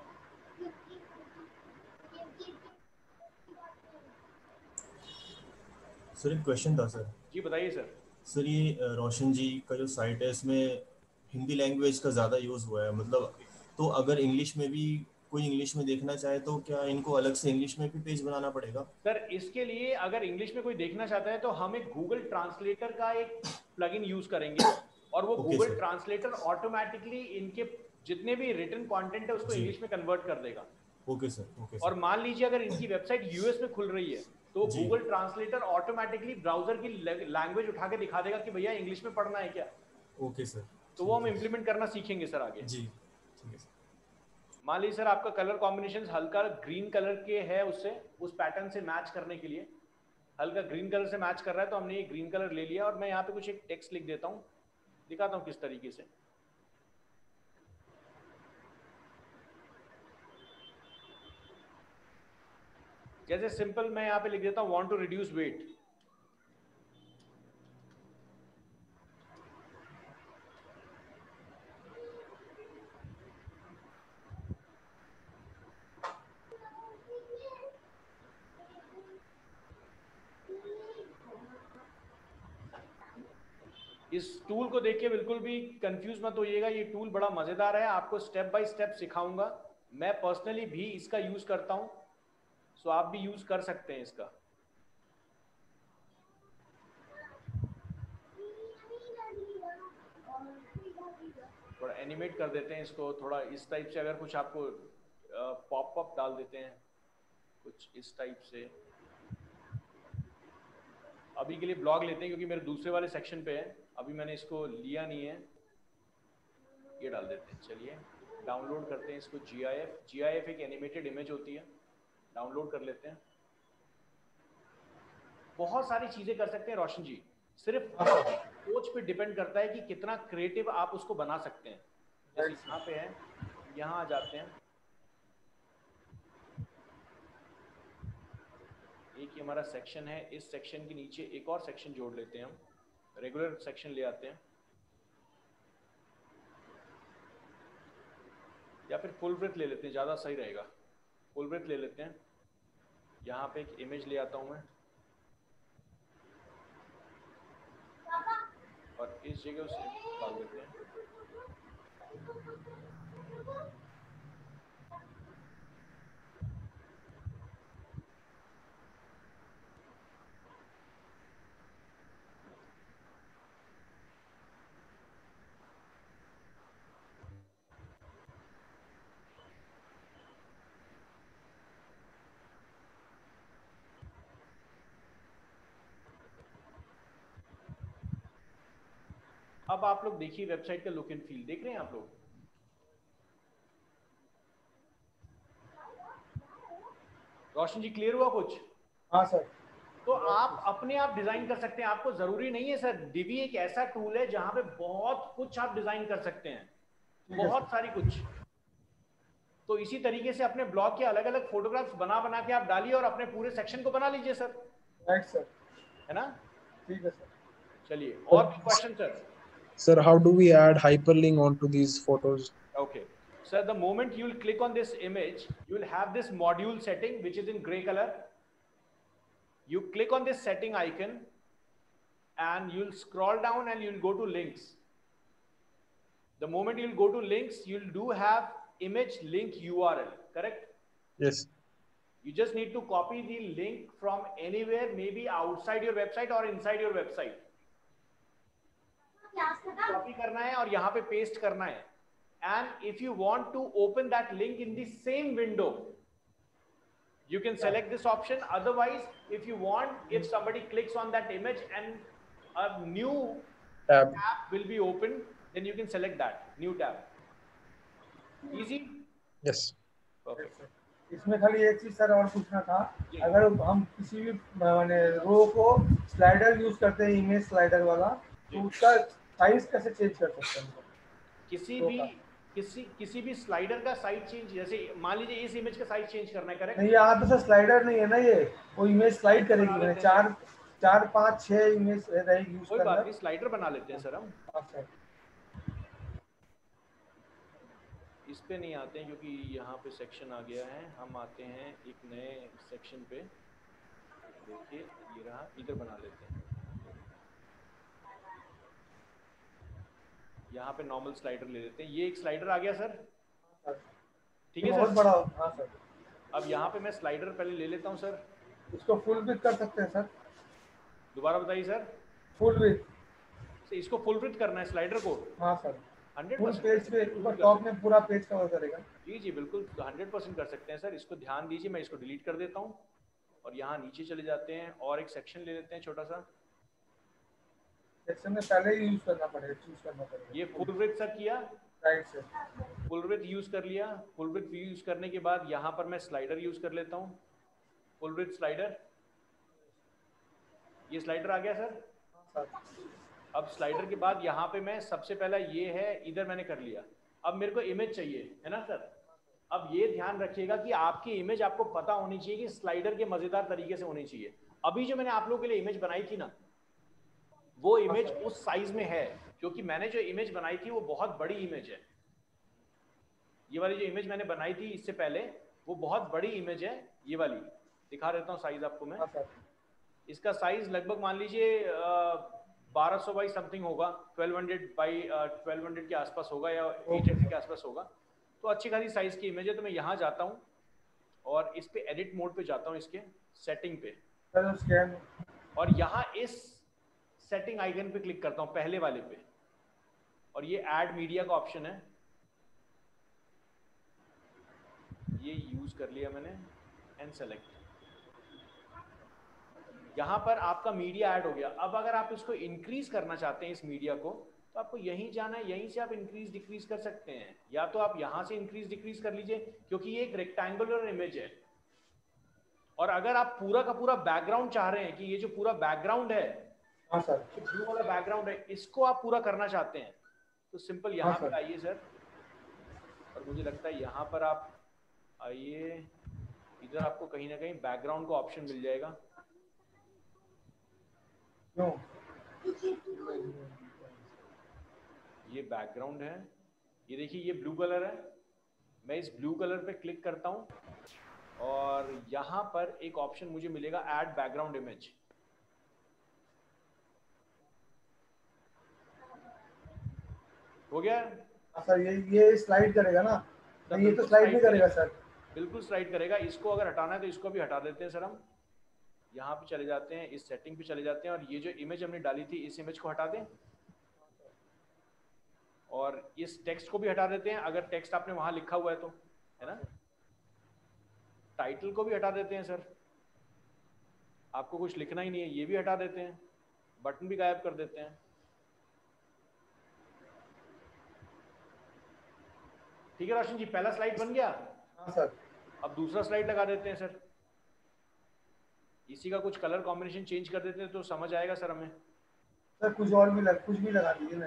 सर एक क्वेश्चन था सर। जी बताइए सर। सर ये रोशन जी का जो साइट है इसमें हिंदी लैंग्वेज का ज़्यादा यूज़ हुआ है, मतलब तो अगर इंग्लिश में भी कोई इंग्लिश में देखना चाहे तो क्या इनको अलग से इंग्लिश में भी पेज बनाना पड़ेगा? सर इसके लिए अगर इंग्लिश में कोई देखना चाहता है तो हम एक गूगल ट्रांसलेटर का एक प्लगइन यूज करेंगे और वो Okay, Google sir. Translator automatically इनके जितने भी रिटन कंटेंट है उसको जी। इंग्लिश में कन्वर्ट कर देगा। ओके सर, ओके और सर। मान लीजिए अगर इनकी वेबसाइट यूएस में खुल रही है तो जी। गूगल ट्रांसलेटर ऑटोमेटिकली ब्राउजर की लैंग्वेज उठा के दिखा देगा कि भैया इंग्लिश में पढ़ना है क्या। Okay sir. तो वो हम इम्प्लीमेंट करना सीखेंगे सर आगे। जी ठीक है सर। मान लीजिए सर आपका कलर कॉम्बिनेशन हल्का ग्रीन कलर के है, उससे उस पैटर्न से मैच करने के लिए हल्का ग्रीन कलर से मैच कर रहा है तो हमने ये ग्रीन कलर ले लिया और मैं यहाँ पे कुछ एक टेक्स्ट लिख देता हूँ, दिखाता हूँ किस तरीके से। जैसे सिंपल मैं यहाँ पे लिख देता हूँ वांट टू रिड्यूस वेट। इस टूल को देख के बिल्कुल भी कंफ्यूज मत होइएगा, ये टूल बड़ा मजेदार है, आपको स्टेप बाय स्टेप सिखाऊंगा। मैं पर्सनली भी इसका यूज करता हूं, सो आप भी यूज कर सकते हैं इसका। थोड़ा एनिमेट कर देते हैं इसको, थोड़ा इस टाइप से अगर कुछ आपको पॉपअप डाल देते हैं कुछ इस टाइप से। अभी के लिए ब्लॉग लेते हैं क्योंकि मेरे दूसरे वाले सेक्शन पे है, अभी मैंने इसको लिया नहीं है। ये डाल देते हैं। चलिए डाउनलोड करते हैं इसको। GIF एक एनिमेटेड इमेज होती है, डाउनलोड कर लेते हैं। बहुत सारी चीजें कर सकते हैं रोशन जी, सिर्फ कोच पे डिपेंड करता है कि कितना क्रिएटिव आप उसको बना सकते हैं। जैसे यहाँ पे है, यहाँ आ जाते हैं। एक ही हमारा सेक्शन है, इस सेक्शन के नीचे एक और सेक्शन जोड़ लेते हैं हम, रेगुलर सेक्शन ले आते हैं, या फिर फुल ब्रेथ ले लेते हैं, ज़्यादा सही रहेगा। फुल ब्रेथ ले लेते हैं। यहाँ पे एक इमेज ले आता हूँ मैं, और इस जगह उसे डाल देते हैं। अब आप लोग देखिए वेबसाइट का लुक एंड फील देख रहे हैं आप लोग। रोशन जी क्लियर हुआ कुछ? हाँ सर। तो आप अपने आप डिजाइन कर सकते हैं, आपको जरूरी नहीं है सर। डिवी एक ऐसा टूल है जहां पे बहुत कुछ आप डिजाइन कर सकते हैं, बहुत सारी कुछ। तो इसी तरीके से अपने ब्लॉग के अलग अलग फोटोग्राफ्स बना बना के आप डालिए और अपने पूरे सेक्शन को बना लीजिए सर। राइट सर, है ना? ठीक है सर। चलिए और भी question sir? Sir, how do we add hyperlink onto these photos? Okay. So the moment you will click on this image, you will have this module setting which is in gray color. You click on this setting icon and you'll scroll down and you'll go to links. The moment you'll go to links, you'll do have image link URL, correct? Yes. You just need to copy the link from anywhere, maybe outside your website or inside your website. Copy करना है और यहाँ पे paste करना है. And if you want to open that link in the same window, you can select this option. Otherwise, if you want, if somebody clicks on that image and a new tab will be opened, then you can select that new tab. Easy? Yes. Perfect. इसमें खाली एक चीज सर और पूछना था, अगर हम किसी भी माने रो को स्लाइडर यूज करते हैं, इमेज स्लाइडर वाला, तो उसका साइज कैसे चेंज कर सकते हैं? किसी भी स्लाइडर का साइज चेंज, जैसे मान लीजिए इस इमेज का साइज चेंज करना है, करेक्ट? नहीं, यहाँ तो सर स्लाइडर नहीं है ना, ये वो इमेज स्लाइड करेगी। मैंने 4 5 6 इमेज रहेगी यूज करना। कोई बात नहीं, स्लाइडर बना लेते हैं सर हम। अच्छा, इस पे नहीं आते हैं क्योंकि यहाँ पे सेक्शन आ गया है। हम आते हैं एक नए सेक्शन पे। देखिए ये रहा, इधर बना लेते हैं। यहाँ पे नॉर्मल स्लाइडर ले लेते हैं। ये एक स्लाइडर आ गया सर, ठीक है सर? बहुत बड़ा। हाँ सर। अब यहाँ पे मैं स्लाइडर पहले ले लेता हूँ सर। इसको फुल विड्थ कर सकते हैं सर? दोबारा बताइए सर। Full width. इसको फुल विड्थ करना है स्लाइडर को? हाँ सर। 100% पेज पे ऊपर टॉप में पूरा पेज कवर करेगा। जी जी बिल्कुल, 100% कर सकते हैं सर। इसको ध्यान दीजिए, मैं इसको डिलीट कर देता हूँ और यहाँ नीचे चले जाते हैं और एक सेक्शन ले लेते हैं छोटा सा। सेक्शन में पहले ही यूज करना पड़ेगा, चूज करना पड़ेगा। ये फुल विड्थ सर किया, right sir. Full width use कर लिया। फुल विड्थ यूज करने के बाद यहाँ पर मैं स्लाइडर यूज कर लेता हूँ, फुल विड्थ स्लाइडर। ये स्लाइडर आ गया सर। अब स्लाइडर के बाद यहाँ पे मैं सबसे पहला ये है, इधर मैंने कर लिया। अब मेरे को इमेज चाहिए, है ना सर? अब ये ध्यान रखिएगा कि आपकी इमेज आपको पता होनी चाहिए कि स्लाइडर के मजेदार तरीके से होनी चाहिए। अभी जो मैंने आप लोगों के लिए इमेज बनाई थी ना, वो इमेज उस साइज में है, क्योंकि मैंने जो इमेज बनाई थी वो बहुत बड़ी इमेज है। ये वाली जो इमेज मैंने बनाई थी इससे पहले, वो बहुत बड़ी इमेज है। ये वाली दिखा देता हूँ साइज आपको मैं। इसका साइज लगभग मान लीजिए 1200 बाई समथिंग होगा, 1200 बाई 1200 के आसपास होगा या 800 के आसपास होगा। तो अच्छी खासी साइज की इमेज है। तो मैं यहाँ जाता हूँ और इस पे एडिट मोड पे जाता हूँ, इसके सेटिंग पे, और यहाँ इस सेटिंग आइकन पे क्लिक करता हूँ, पहले वाले पे, और ये ऐड मीडिया का ऑप्शन है। यूज कर लिया मैंने एंड सेलेक्ट। यहाँ पर आपका मीडिया ऐड हो गया। अब अगर आप इसको इंक्रीज करना चाहते हैं इस मीडिया को, तो आपको यहीं जाना है, यहीं से आप इंक्रीज डिक्रीज कर सकते हैं, या तो आप यहाँ से इंक्रीज डिक्रीज कर लीजिए क्योंकि ये एक रेक्टेंगुलर इमेज है। और अगर आप पूरा का पूरा बैकग्राउंड चाह रहे हैं कि ये जो पूरा बैकग्राउंड है, हाँ सर, ब्लू वाला बैकग्राउंड है, इसको आप पूरा करना चाहते हैं, तो सिंपल यहाँ हाँ पे आइए सर, और मुझे लगता है यहाँ पर आप आइए, इधर आपको कहीं ना कहीं बैकग्राउंड का ऑप्शन मिल जाएगा। क्यों? ये बैकग्राउंड है, ये देखिए ये ब्लू कलर है। मैं इस ब्लू कलर पे क्लिक करता हूँ और यहाँ पर एक ऑप्शन मुझे मिलेगा ऐड बैकग्राउंड इमेज। हो गया सर, ये स्लाइड करेगा ना? नहीं, ये तो स्लाइड नहीं करेगा सर। बिल्कुल स्लाइड करेगा। इसको अगर हटाना है तो इसको भी हटा देते हैं सर। हम यहाँ पे चले जाते हैं, इस सेटिंग पे चले जाते हैं, और ये जो इमेज हमने डाली थी इस इमेज को हटा दें, और इस टेक्स्ट को भी हटा देते हैं अगर टेक्स्ट आपने वहां लिखा हुआ है तो, है ना। टाइटल को भी हटा देते हैं सर, आपको कुछ लिखना ही नहीं है, ये भी हटा देते हैं। बटन भी गायब कर देते हैं। ठीक है रोशन जी, पहला स्लाइड बन गया। हाँ सर। अब दूसरा स्लाइड लगा देते हैं सर। इसी का कुछ कलर कॉम्बिनेशन चेंज कर देते हैं तो समझ आएगा सर हमें। सर कुछ भी लगा दीजिए ना।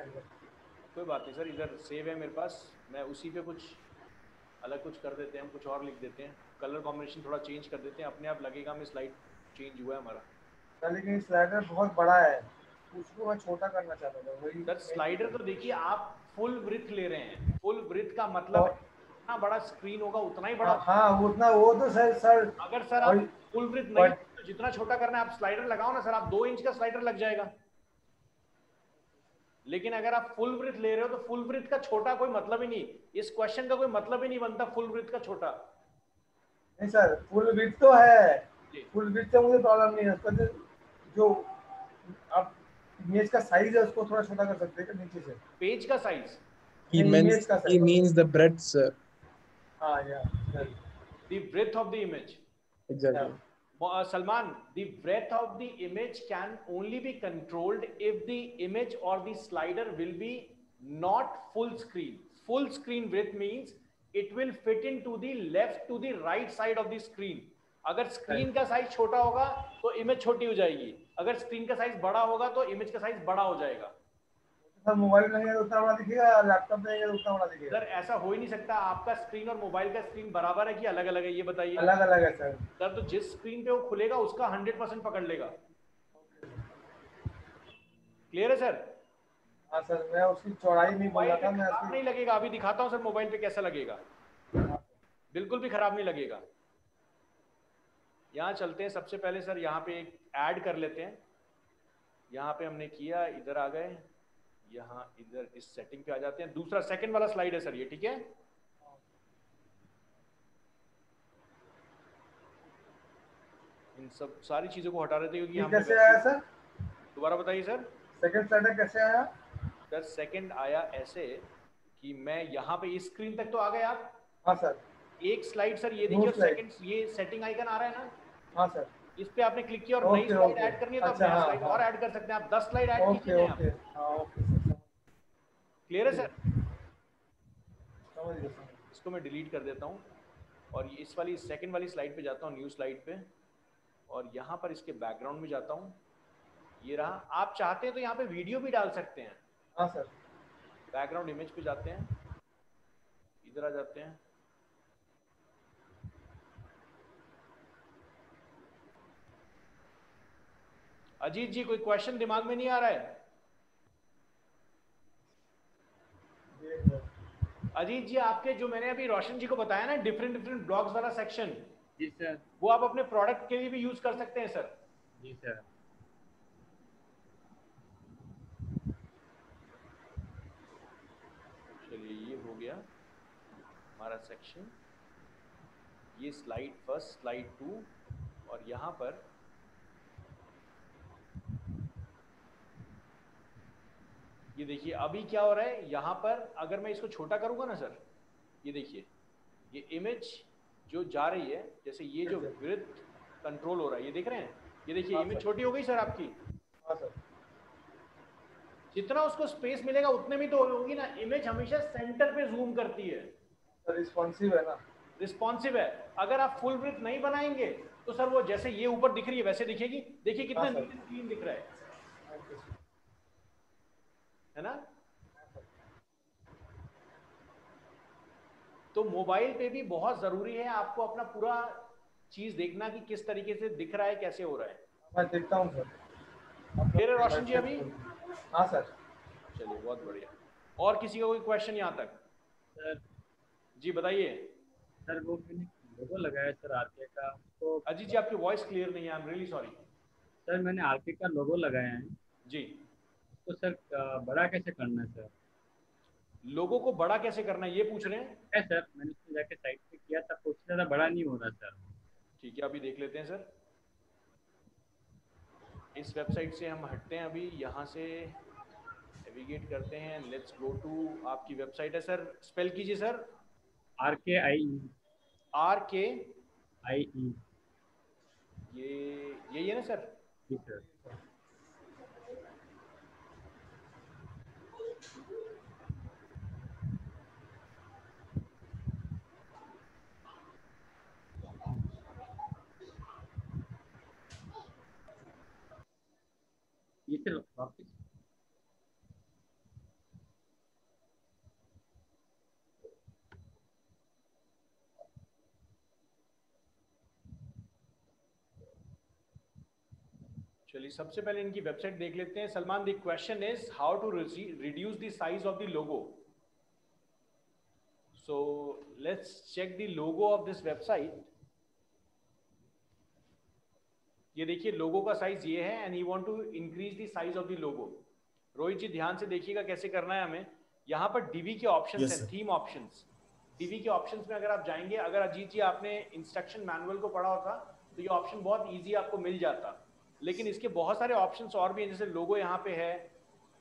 कोई बात नहीं सर, इधर सेव है मेरे पास, मैं उसी पे कुछ अलग कुछ कर देते हैं, हम कुछ और लिख देते हैं, कलर कॉम्बिनेशन थोड़ा चेंज कर देते हैं, अपने आप लगेगा हमें स्लाइड चेंज हुआ है हमारा। सर लेकिन स्लाइडर बहुत बड़ा है, उसको मैं छोटा करना चाहता था वही। सर स्लाइडर तो देखिए आप फुल ब्रिथ ले रहे हैं, फुल ब्रिथ का मतलब जितना बड़ा स्क्रीन होगा उतना ही बड़ा। हाँ उतना, वो तो सर अगर सर आप फुल ब्रिथ नहीं तो जितना छोटा करना है आप स्लाइडर लगाओ ना सर, आप 2 इंच का स्लाइडर लग जाएगा। लेकिन अगर आप फुल ब्रिथ ले रहे हो तो फुल ब्रिथ का छोटा कोई मतलब ही नहीं, इस क्वेश्चन का कोई मतलब ही नहीं बनता फुल ब्रिथ का छोटा। नहीं सर, फुल ब्रिथ तो है, फुल ब्रिथ से मुझे प्रॉब्लम नहीं है। उसका जो आप इमेज का साइज है उसको थोड़ा छोटा कर सकते हैं नीचे से। पेज का size? He means the breadth, sir. Yeah. The breadth of the image. Exactly. Salman, the breadth of the image can only be controlled if the image or the slider will be not full screen. Full screen breadth means it will fit into the left to the right side of the screen. अगर स्क्रीन का साइज छोटा होगा तो इमेज छोटी हो जाएगी, अगर स्क्रीन का साइज बड़ा होगा तो इमेज का साइज बड़ा हो जाएगा। सर मोबाइल में तो उतना बड़ा दिखेगा, लैपटॉप में उतना बड़ा दिखेगा। सर ऐसा हो ही नहीं सकता, आपका स्क्रीन और मोबाइल का स्क्रीन बराबर है कि अलग अलग है ये बताइए। अलग अलग है सर। सर तो जिस स्क्रीन पे वो खुलेगा उसका 100% पकड़ लेगा। क्लियर है सर? हाँ सर, मैं उसकी चौड़ाई नहीं बोल रहा था, मैं खराब नहीं लगेगा, अभी दिखाता हूँ सर मोबाइल पे कैसा लगेगा। बिल्कुल भी खराब नहीं लगेगा। यहाँ चलते हैं, सबसे पहले सर यहाँ पे एक ऐड कर लेते हैं। यहाँ पे हमने किया, इधर आ गए, यहाँ इधर इस सेटिंग पे आ जाते हैं। दूसरा सेकंड वाला स्लाइड है सर ये, ठीक है। इन सब सारी चीजों को हटा देते हैं क्योंकि कैसे आया सर? दोबारा बताइए सर। सेकंड स्लाइडर कैसे आया? सर सेकंड आया ऐसे कि मैं यहाँ पे इस स्क्रीन तक तो आ गए आप। हाँ सर। एक स्लाइड सर ये देखिए, सेकंड ये सेटिंग आइकन आ रहा है ना। हाँ सर। इस पे आपने क्लिक किया और नई स्लाइड ऐड करनी है तो आप नया स्लाइड और ऐड कर सकते हैं। आप 10 स्लाइड ऐड कीजिए आप। क्लियर है सर? इसको मैं डिलीट कर देता हूँ और इस वाली सेकंड वाली स्लाइड पे जाता हूँ, न्यू स्लाइड पे, और यहाँ पर इसके बैकग्राउंड में जाता हूँ। ये रहा। आप चाहते हैं तो यहाँ पे वीडियो भी डाल सकते हैं। हाँ सर। बैकग्राउंड इमेज पे जाते हैं, इधर आ जाते हैं, अजीत जी कोई क्वेश्चन दिमाग में नहीं आ रहा है? अजीत जी आपके जो मैंने अभी रोशन जी को बताया ना डिफरेंट ब्लॉग्स वाला सेक्शन, जी सर, वो आप अपने प्रोडक्ट के लिए भी यूज कर सकते हैं सर। जी सर। चलिए ये हो गया हमारा सेक्शन, ये स्लाइड फर्स्ट, स्लाइड 2, और यहाँ पर ये देखिए अभी क्या हो रहा है। यहाँ पर अगर मैं इसको छोटा करूंगा ना सर, ये देखिए ये इमेज जो जा रही है, जैसे ये जो विड्थ कंट्रोल हो रहा है, ये देख रहे हैं, ये देखिए हाँ इमेज सर। छोटी हो गई सर आपकी। हाँ सर। जितना उसको स्पेस मिलेगा उतने में तो होगी ना। इमेज हमेशा सेंटर पे जूम करती है, रिस्पॉन्सिव है ना। रिस्पॉन्सिव है। अगर आप फुल विड्थ नहीं बनाएंगे तो सर वो जैसे ये ऊपर दिख रही है वैसे दिखेगी। देखिए कितना हाँ सर। नीट क्लीन दिख रहा है ना। तो मोबाइल पे भी बहुत जरूरी है आपको अपना पूरा चीज देखना कि किस तरीके से दिख रहा है, कैसे हो रहा है। मैं देखता हूँ सर। क्लियर है रोशन जी अभी? हाँ सर। चलिए बहुत बढ़िया। और किसी का कोई क्वेश्चन यहाँ तक? सर जी बताइए। सर वो मैंने लोगो लगाया सर आरके का, तो अजीत जी आपकी वॉइस क्लियर नहीं है, I am really sorry. Sir मैंने आरके का लोगो लगाया है, जी। तो सर बड़ा कैसे करना है सर? लोगों को बड़ा कैसे करना है ये पूछ रहे हैं? है सर, मैंने उसमें जाके साइट पे किया था, तो उससे ज़्यादा बड़ा नहीं हो रहा सर। ठीक है अभी देख लेते हैं सर। इस वेबसाइट से हम हटते हैं अभी, यहाँ से नेविगेट करते हैं। लेट्स गो टू, आपकी वेबसाइट है सर, स्पेल कीजिए सर। RKIE। RK, IE। ये यही है ना सर? जी सर। ये सर वापस चलिए सबसे पहले इनकी वेबसाइट देख लेते हैं। Salman, the question is how to reduce the size of the logo. So let's check the logo of this website. ये देखिए लोगो का साइज ये है and you want to increase the size of the logo. Rohit ji ध्यान से देखिएगा कैसे करना है हमें। यहाँ पर डीवी के ऑप्शंस Yes, हैं, sir. Theme options. डीवी के ऑप्शंस में अगर आप जाएंगे, अगर अजीत जी आपने इंस्ट्रक्शन मैनुअल को पढ़ा होता तो ये ऑप्शन बहुत इजी आपको मिल जाता। लेकिन इसके बहुत सारे ऑप्शंस और भी हैं, जैसे लोगो यहाँ पे है,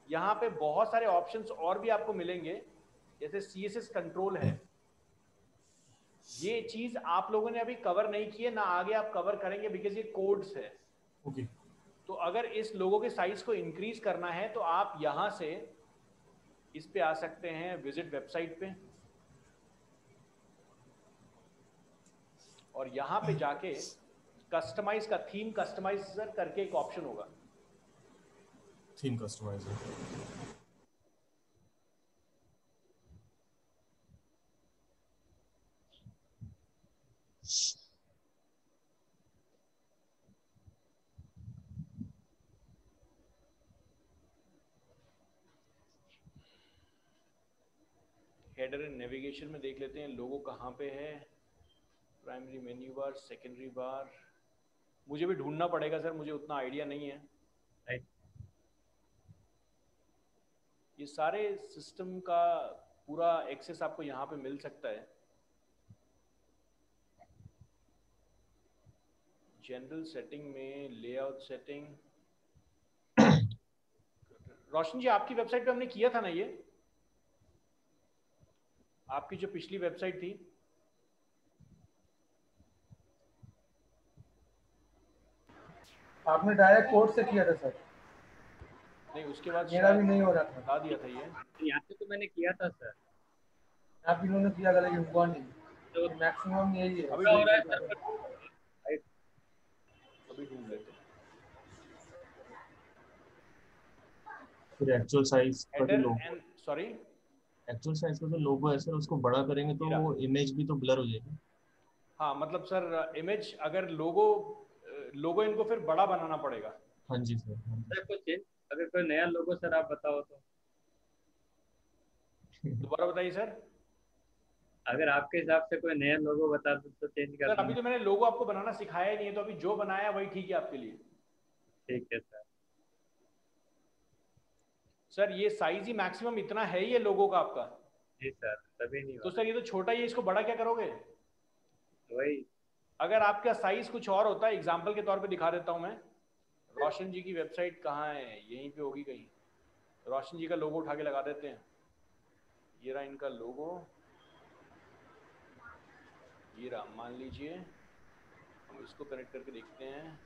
यहाँ पे बहुत सारे ऑप्शंस और भी आपको मिलेंगे, जैसे CSS कंट्रोल है। ये चीज आप लोगों ने अभी कवर नहीं की है ना, आगे आप कवर करेंगे बिकॉज ये कोड्स है। ओके तो अगर इस लोगों के साइज को इंक्रीज करना है तो आप यहां से इस पे आ सकते हैं, विजिट वेबसाइट पे, और यहां पे जाके कस्टमाइज का थीम कस्टमाइजर करके एक ऑप्शन होगा। Theme customiser. Header and navigation में देख लेते हैं लोगो कहाँ पे है। प्राइमरी मेन्यू बार, सेकेंडरी बार, मुझे भी ढूंढना पड़ेगा सर, मुझे उतना आइडिया नहीं है। राइट। ये सारे सिस्टम का पूरा एक्सेस आपको यहाँ पे मिल सकता है। जनरल सेटिंग में लेआउट सेटिंग। रोशन जी आपकी वेबसाइट पे हमने किया था ना ये, आपकी जो पिछली वेबसाइट थी। आपने डायरेक्ट कोड से किया था सर? नहीं उसके बाद मेरा भी नहीं हो रहा था। बता दिया था ये। यहाँ पे तो मैंने किया था सर। आप इन्होंने किया था लेकिन हुआ नहीं। तो मैक्सिमम यही है। अभी क्या हो ढूंढ रहा है लेते सर? हैं, अभी ढूंढ लेते हैं। फिर एक्चुअल साइज का जो header logo, and sorry, actual size का जो लोगो है सर, उसको बड़ा करेंगे तो वो इमेज भी तो ब्लर हो जाएगी। हाँ मतलब सर इमेज, अगर लोगो इनको फिर बड़ा बनाना पड़ेगा। हाँ जी सर, हाँ जी। सर कुछ अगर कोई नया लोगो सर आप बताओ तो। दोबारा बताइए सर। अगर आपके हिसाब से कोई नया लोगो बता दो तो चेंज कर सर अभी दूंगा। तो मैंने लोगो आपको बनाना सिखाया ही नहीं है, तो अभी जो बनाया वही ठीक है आपके लिए। ठीक है सर। सर ये साइज ही मैक्सिमम इतना है ही है लोगो का आपका। जी सर, तभी नहीं तो हुआ। सर ये तो छोटा ही है, इसको बड़ा क्या करोगे? वही। अगर आपका साइज कुछ और होता है, एग्जाम्पल के तौर पे दिखा देता हूं मैं। रोशन जी की वेबसाइट कहाँ है, यहीं पे होगी कहीं। रोशन जी का लोगो उठा के लगा देते हैं। ये रहा इनका लोगो। ये रहा, मान लीजिए हम इसको कनेक्ट करके देखते हैं।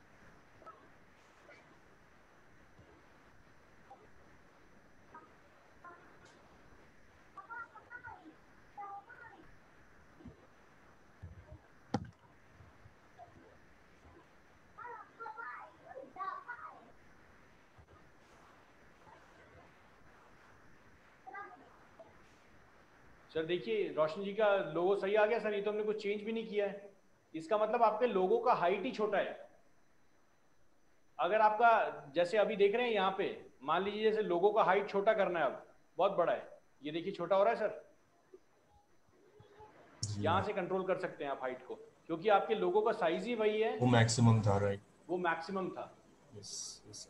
सर देखिए रोशन जी का लोगो सही आ गया सर, ये तो हमने कुछ चेंज भी नहीं किया है। इसका मतलब आपके लोगो का हाइट ही छोटा है। अगर आपका जैसे अभी देख रहे हैं यहाँ पे, मान लीजिए जैसे लोगो का हाइट छोटा करना है, अब बहुत बड़ा है, ये देखिए छोटा हो रहा है सर। यहाँ से कंट्रोल कर सकते हैं आप हाइट को, क्योंकि आपके लोगो का साइज ही वही है। वो मैक्सिमम था, राइट? वो मैक्सिमम था। Yes yes.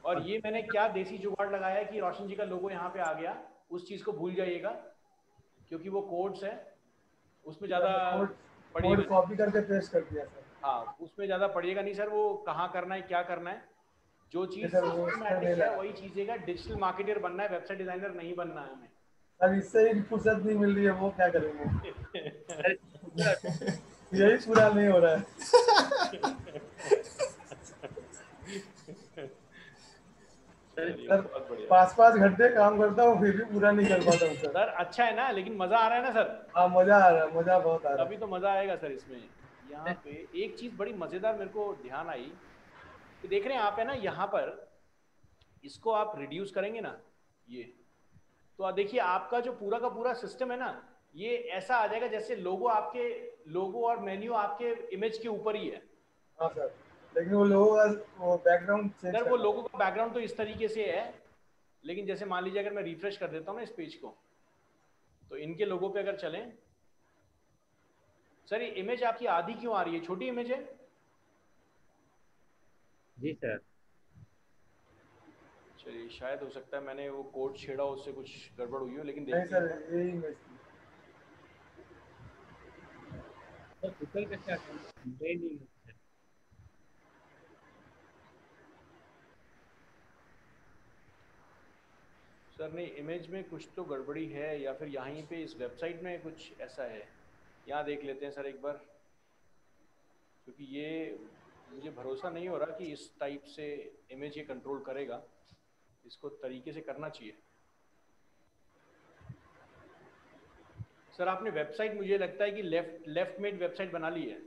और ये मैंने क्या देसी जुगाड़ लगाया है कि रोशन जी का लोगो यहाँ पे आ गया, उस चीज को भूल जाइएगा, क्योंकि वो कोड्स है, उसमें ज्यादा कोड कॉपी करके पेस्ट कर दिया सर। हाँ, उसमें ज्यादा पड़िएगा नहीं सर, वो कहाँ करना है क्या करना है, जो चीज सर, वो सिस्टमैटिक है वही चीजेगा। डिजिटल मार्केटर बनना है, वेबसाइट डिजाइनर नहीं बनना है हमें। अब इससे ही फुर्सत नहीं मिल रही है, वो क्या करेंगे? यही पूरा नहीं हो रहा है। सर 5-5 घंटे काम करता हूँ फिर भी पूरा नहीं कर पाता हूँ सर। सर अच्छा है ना, लेकिन मजा आ रहा है ना सर? हाँ मजा आ रहा है, मजा बहुत आ रहा है। अभी तो मजा आएगा सर इसमें। यहाँ पे एक चीज बड़ी मजेदार मेरे को ध्यान आई कि देख रहे हैं आप है ना, यहाँ पर इसको आप रिड्यूस करेंगे ना, ये तो देखिए आपका जो पूरा का पूरा सिस्टम है ना, ये ऐसा आ जाएगा जैसे लोगो और मेन्यू आपके इमेज के ऊपर ही है। हाँ सर, लेकिन वो लोगों का वो बैकग्राउंड चेंज सर वो लोगों का बैकग्राउंड तो इस तरीके से है, लेकिन जैसे मान लीजिए अगर मैं रिफ्रेश कर देता हूँ ना इस पेज को, तो इनके लोगों पे अगर चलें, सर ये इमेज आपकी आधी क्यों आ रही है? छोटी इमेज है। जी सर। चलिए शायद हो सकता है मैंने वो कोड छेड़ा, उससे कुछ गड़बड़ हुई हो, लेकिन नहीं देखते सर, हैं। यही इमेज थी। तो गूगल का क्या नहीं है? सर नहीं, इमेज में कुछ तो गड़बड़ी है, या फिर यहीं पे इस वेबसाइट में कुछ ऐसा है। यहाँ देख लेते हैं सर एक बार, क्योंकि ये मुझे भरोसा नहीं हो रहा कि इस टाइप से इमेज ये कंट्रोल करेगा। इसको तरीके से करना चाहिए। सर आपने वेबसाइट मुझे लगता है कि लेफ्ट मेड वेबसाइट बना ली है।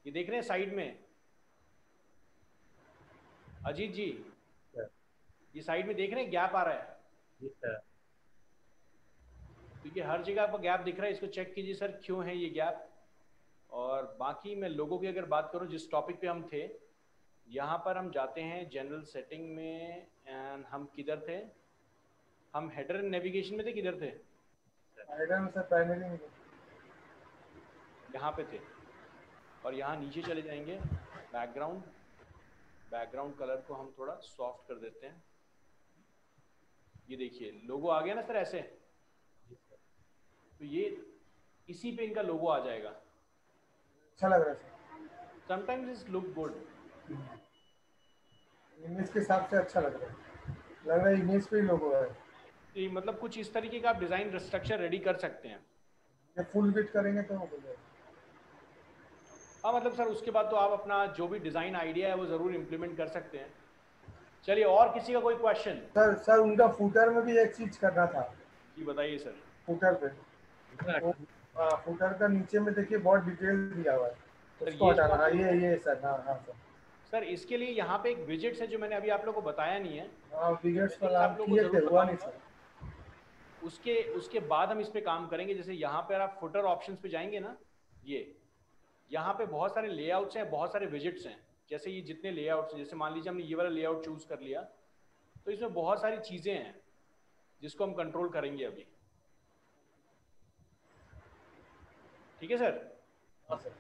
ये देख रहे हैं साइड में अजीत जी, ये साइड में देख रहे हैं गैप आ रहा है। जी सर। तो ये हर जगह पर गैप दिख रहा है, इसको चेक कीजिए सर क्यों है ये गैप। और बाकी मैं लोगों की अगर बात करूं, जिस टॉपिक पे हम थे, यहाँ पर हम जाते हैं जनरल सेटिंग में, एंड हम किधर थे? हम हेडर एंड नेविगेशन में थे, किधर थे? हेडर में सर प्राइमरी में यहाँ पे थे। और यहाँ नीचे चले जाएंगे, बैकग्राउंड कलर को हम थोड़ा सॉफ्ट कर देते हैं। ये देखिए लोगो आ गया ना सर ऐसे, तो ये इसी पे इनका लोगो आ जाएगा। अच्छा लग रहा है sir. Sometimes it's look good. Image के हिसाब से अच्छा लग रहा है इमेज पे ही लोगो है। ये मतलब कुछ इस तरीके का आप डिजाइन स्ट्रक्चर रेडी कर सकते हैं। ये फुल बिट करेंगे तो हो जाएगा। हाँ मतलब सर उसके बाद तो आप अपना जो भी डिजाइन आइडिया है वो जरूर इम्प्लीमेंट कर सकते हैं। चलिए और किसी का कोई क्वेश्चन? सर उनका फुटर में भी एक चीज करना था। जी बताइए सर। फुटर पे फुटर का नीचे में देखिए बहुत डिटेल दिया हुआ है, उसको हटाना। हाँ ये सर। हाँ सर। सर इसके लिए यहाँ पे एक विजेट्स है जो मैंने अभी आप लोगों को बताया नहीं है। हाँ विजेट्स पर आप किए थे, हुआ नहीं सर। उसके बाद हम इस पे काम करेंगे। जैसे यहाँ पे आप फुटर ऑप्शंस पे जाएंगे ना, ये यहाँ पे बहुत सारे लेआउट्स हैं, बहुत सारे विजेट्स हैं। जैसे ये जितने लेआउट्स, जैसे मान लीजिए हमने ये वाला लेआउट चूज कर लिया, तो इसमें बहुत सारी चीजें हैं जिसको हम कंट्रोल करेंगे अभी। ठीक है सर? हाँ सर।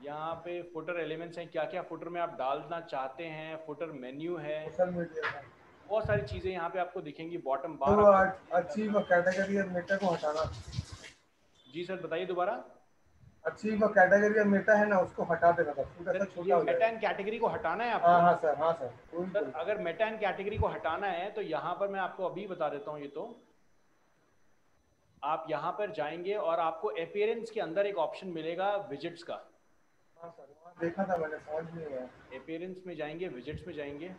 यहाँ पे फुटर एलिमेंट्स हैं, क्या क्या फुटर में आप डालना चाहते हैं, फुटर मेन्यू है, सोशल मीडिया का बहुत सारी चीजें यहाँ पे आपको दिखेंगी। बॉटम तो बार अचीव कैटेगरी और मेटा को हटाना। जी सर बताइए दोबारा। अचीव कैटेगरी और मेटा है ना, उसको हटा देना था। सर ये मेटा एंड कैटेगरी को हटाना है आपको? हाँ सर। हाँ सर। सर अगर मेटा एंड कैटेगरी को हटाना है तो यहाँ पर मैं आपको अभी बता देता हूँ। ये तो आप यहाँ पर जाएंगे और आपको अपीयरेंस के अंदर एक ऑप्शन मिलेगा विजिट्स का। हाँ सर, वहाँ देखा था मैंने, समझ नहीं आया। अपीयरेंस में जाएंगे, विजिट्स में जाएंगे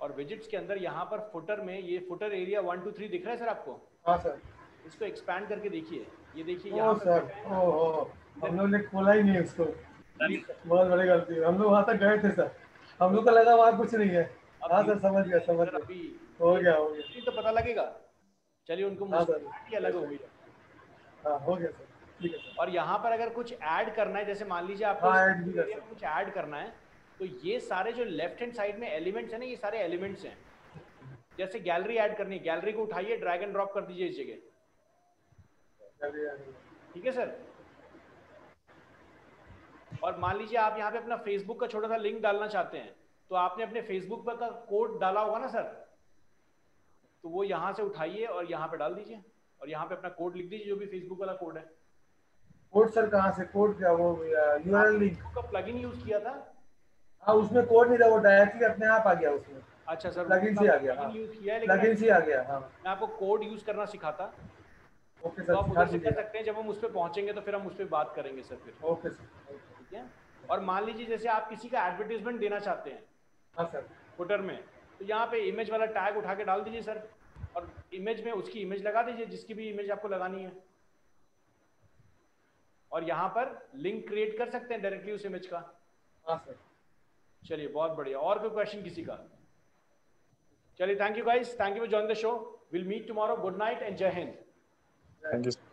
और विजिट्स के अंदर यहाँ पर फुटर में ये फुटर एरिया 1 2 3 दिख रहा है सर आपको? हाँ सर। इसको एक्सपैंड करके देखिए, ये देखिए ओ यहाँ सर, ओ हम लोग ने खोला ही नहीं उसको, बहुत बड़ी गलती है। हम लोग वहाँ तक गए थे सर, हम लोग को लगा वहाँ कुछ नहीं है। हाँ सर, समझ गया समझ गया, अभी हो गया हो गया। तो पता लगेगा। चलिए उनको हाँ सर, मुस्कुराहट ही अलग हो गई। हाँ हो गया सर, ठीक है सर। और यहाँ पर अगर कुछ ऐड करना है, जैसे मान लीजिए आपको हाँ, ऐड भी कर सकते हैं। कुछ ऐड करना है, तो ये सारे जो लेफ्ट हैंड साइड में एलिमेंट्स है ना, ये सारे एलिमेंट्स हैं। जैसे गैलरी ऐड करनी है, गैलरी को उठाइए, ड्रैग एंड ड्रॉप कर दीजिए इस जगह, ठीक है सर। और मान लीजिए आप यहाँ पे अपना फेसबुक का छोटा सा लिंक डालना चाहते हैं, तो आपने अपने फेसबुक पर का कोड डाला होगा ना सर, तो वो यहाँ से उठाइए और यहाँ पे डाल दीजिए और यहाँ पे अपना कोड लिख दीजिए, जो भी फेसबुक वाला कोड है। कोड सर कहाँ से? कोड क्या? वो यूआरएल लिंक का प्लगइन यूज किया था? हाँ, उसमें कोड नहीं था, वो डायरेक्टली अपने आप आ गया उसमें। अच्छा सर, प्लगइन से आ गया। हाँ, यूज किया है, प्लगइन से आ गया। हाँ, मैं आपको कोड यूज करना सिखाता। ओके तो सर, आप सिखा उधर से कर दीजिए। सकते हैं, जब हम उस पर पहुंचेंगे तो फिर हम उस पर बात करेंगे सर फिर, ओके सर, ठीक है। और मान लीजिए जैसे आप किसी का एडवर्टीजमेंट देना चाहते हैं हाँ सर, फुटर में, तो यहाँ पे इमेज वाला टैग उठा के डाल दीजिए सर, और इमेज में उसकी इमेज लगा दीजिए, जिसकी भी इमेज आपको लगानी है, और यहाँ पर लिंक क्रिएट कर सकते हैं डायरेक्टली उस इमेज का। हाँ सर। चलिए बहुत बढ़िया। और कोई क्वेश्चन किसी का? चलिए, thank you guys, thank you for join the show, will meet tomorrow, good night and जय हिंद। Thank you.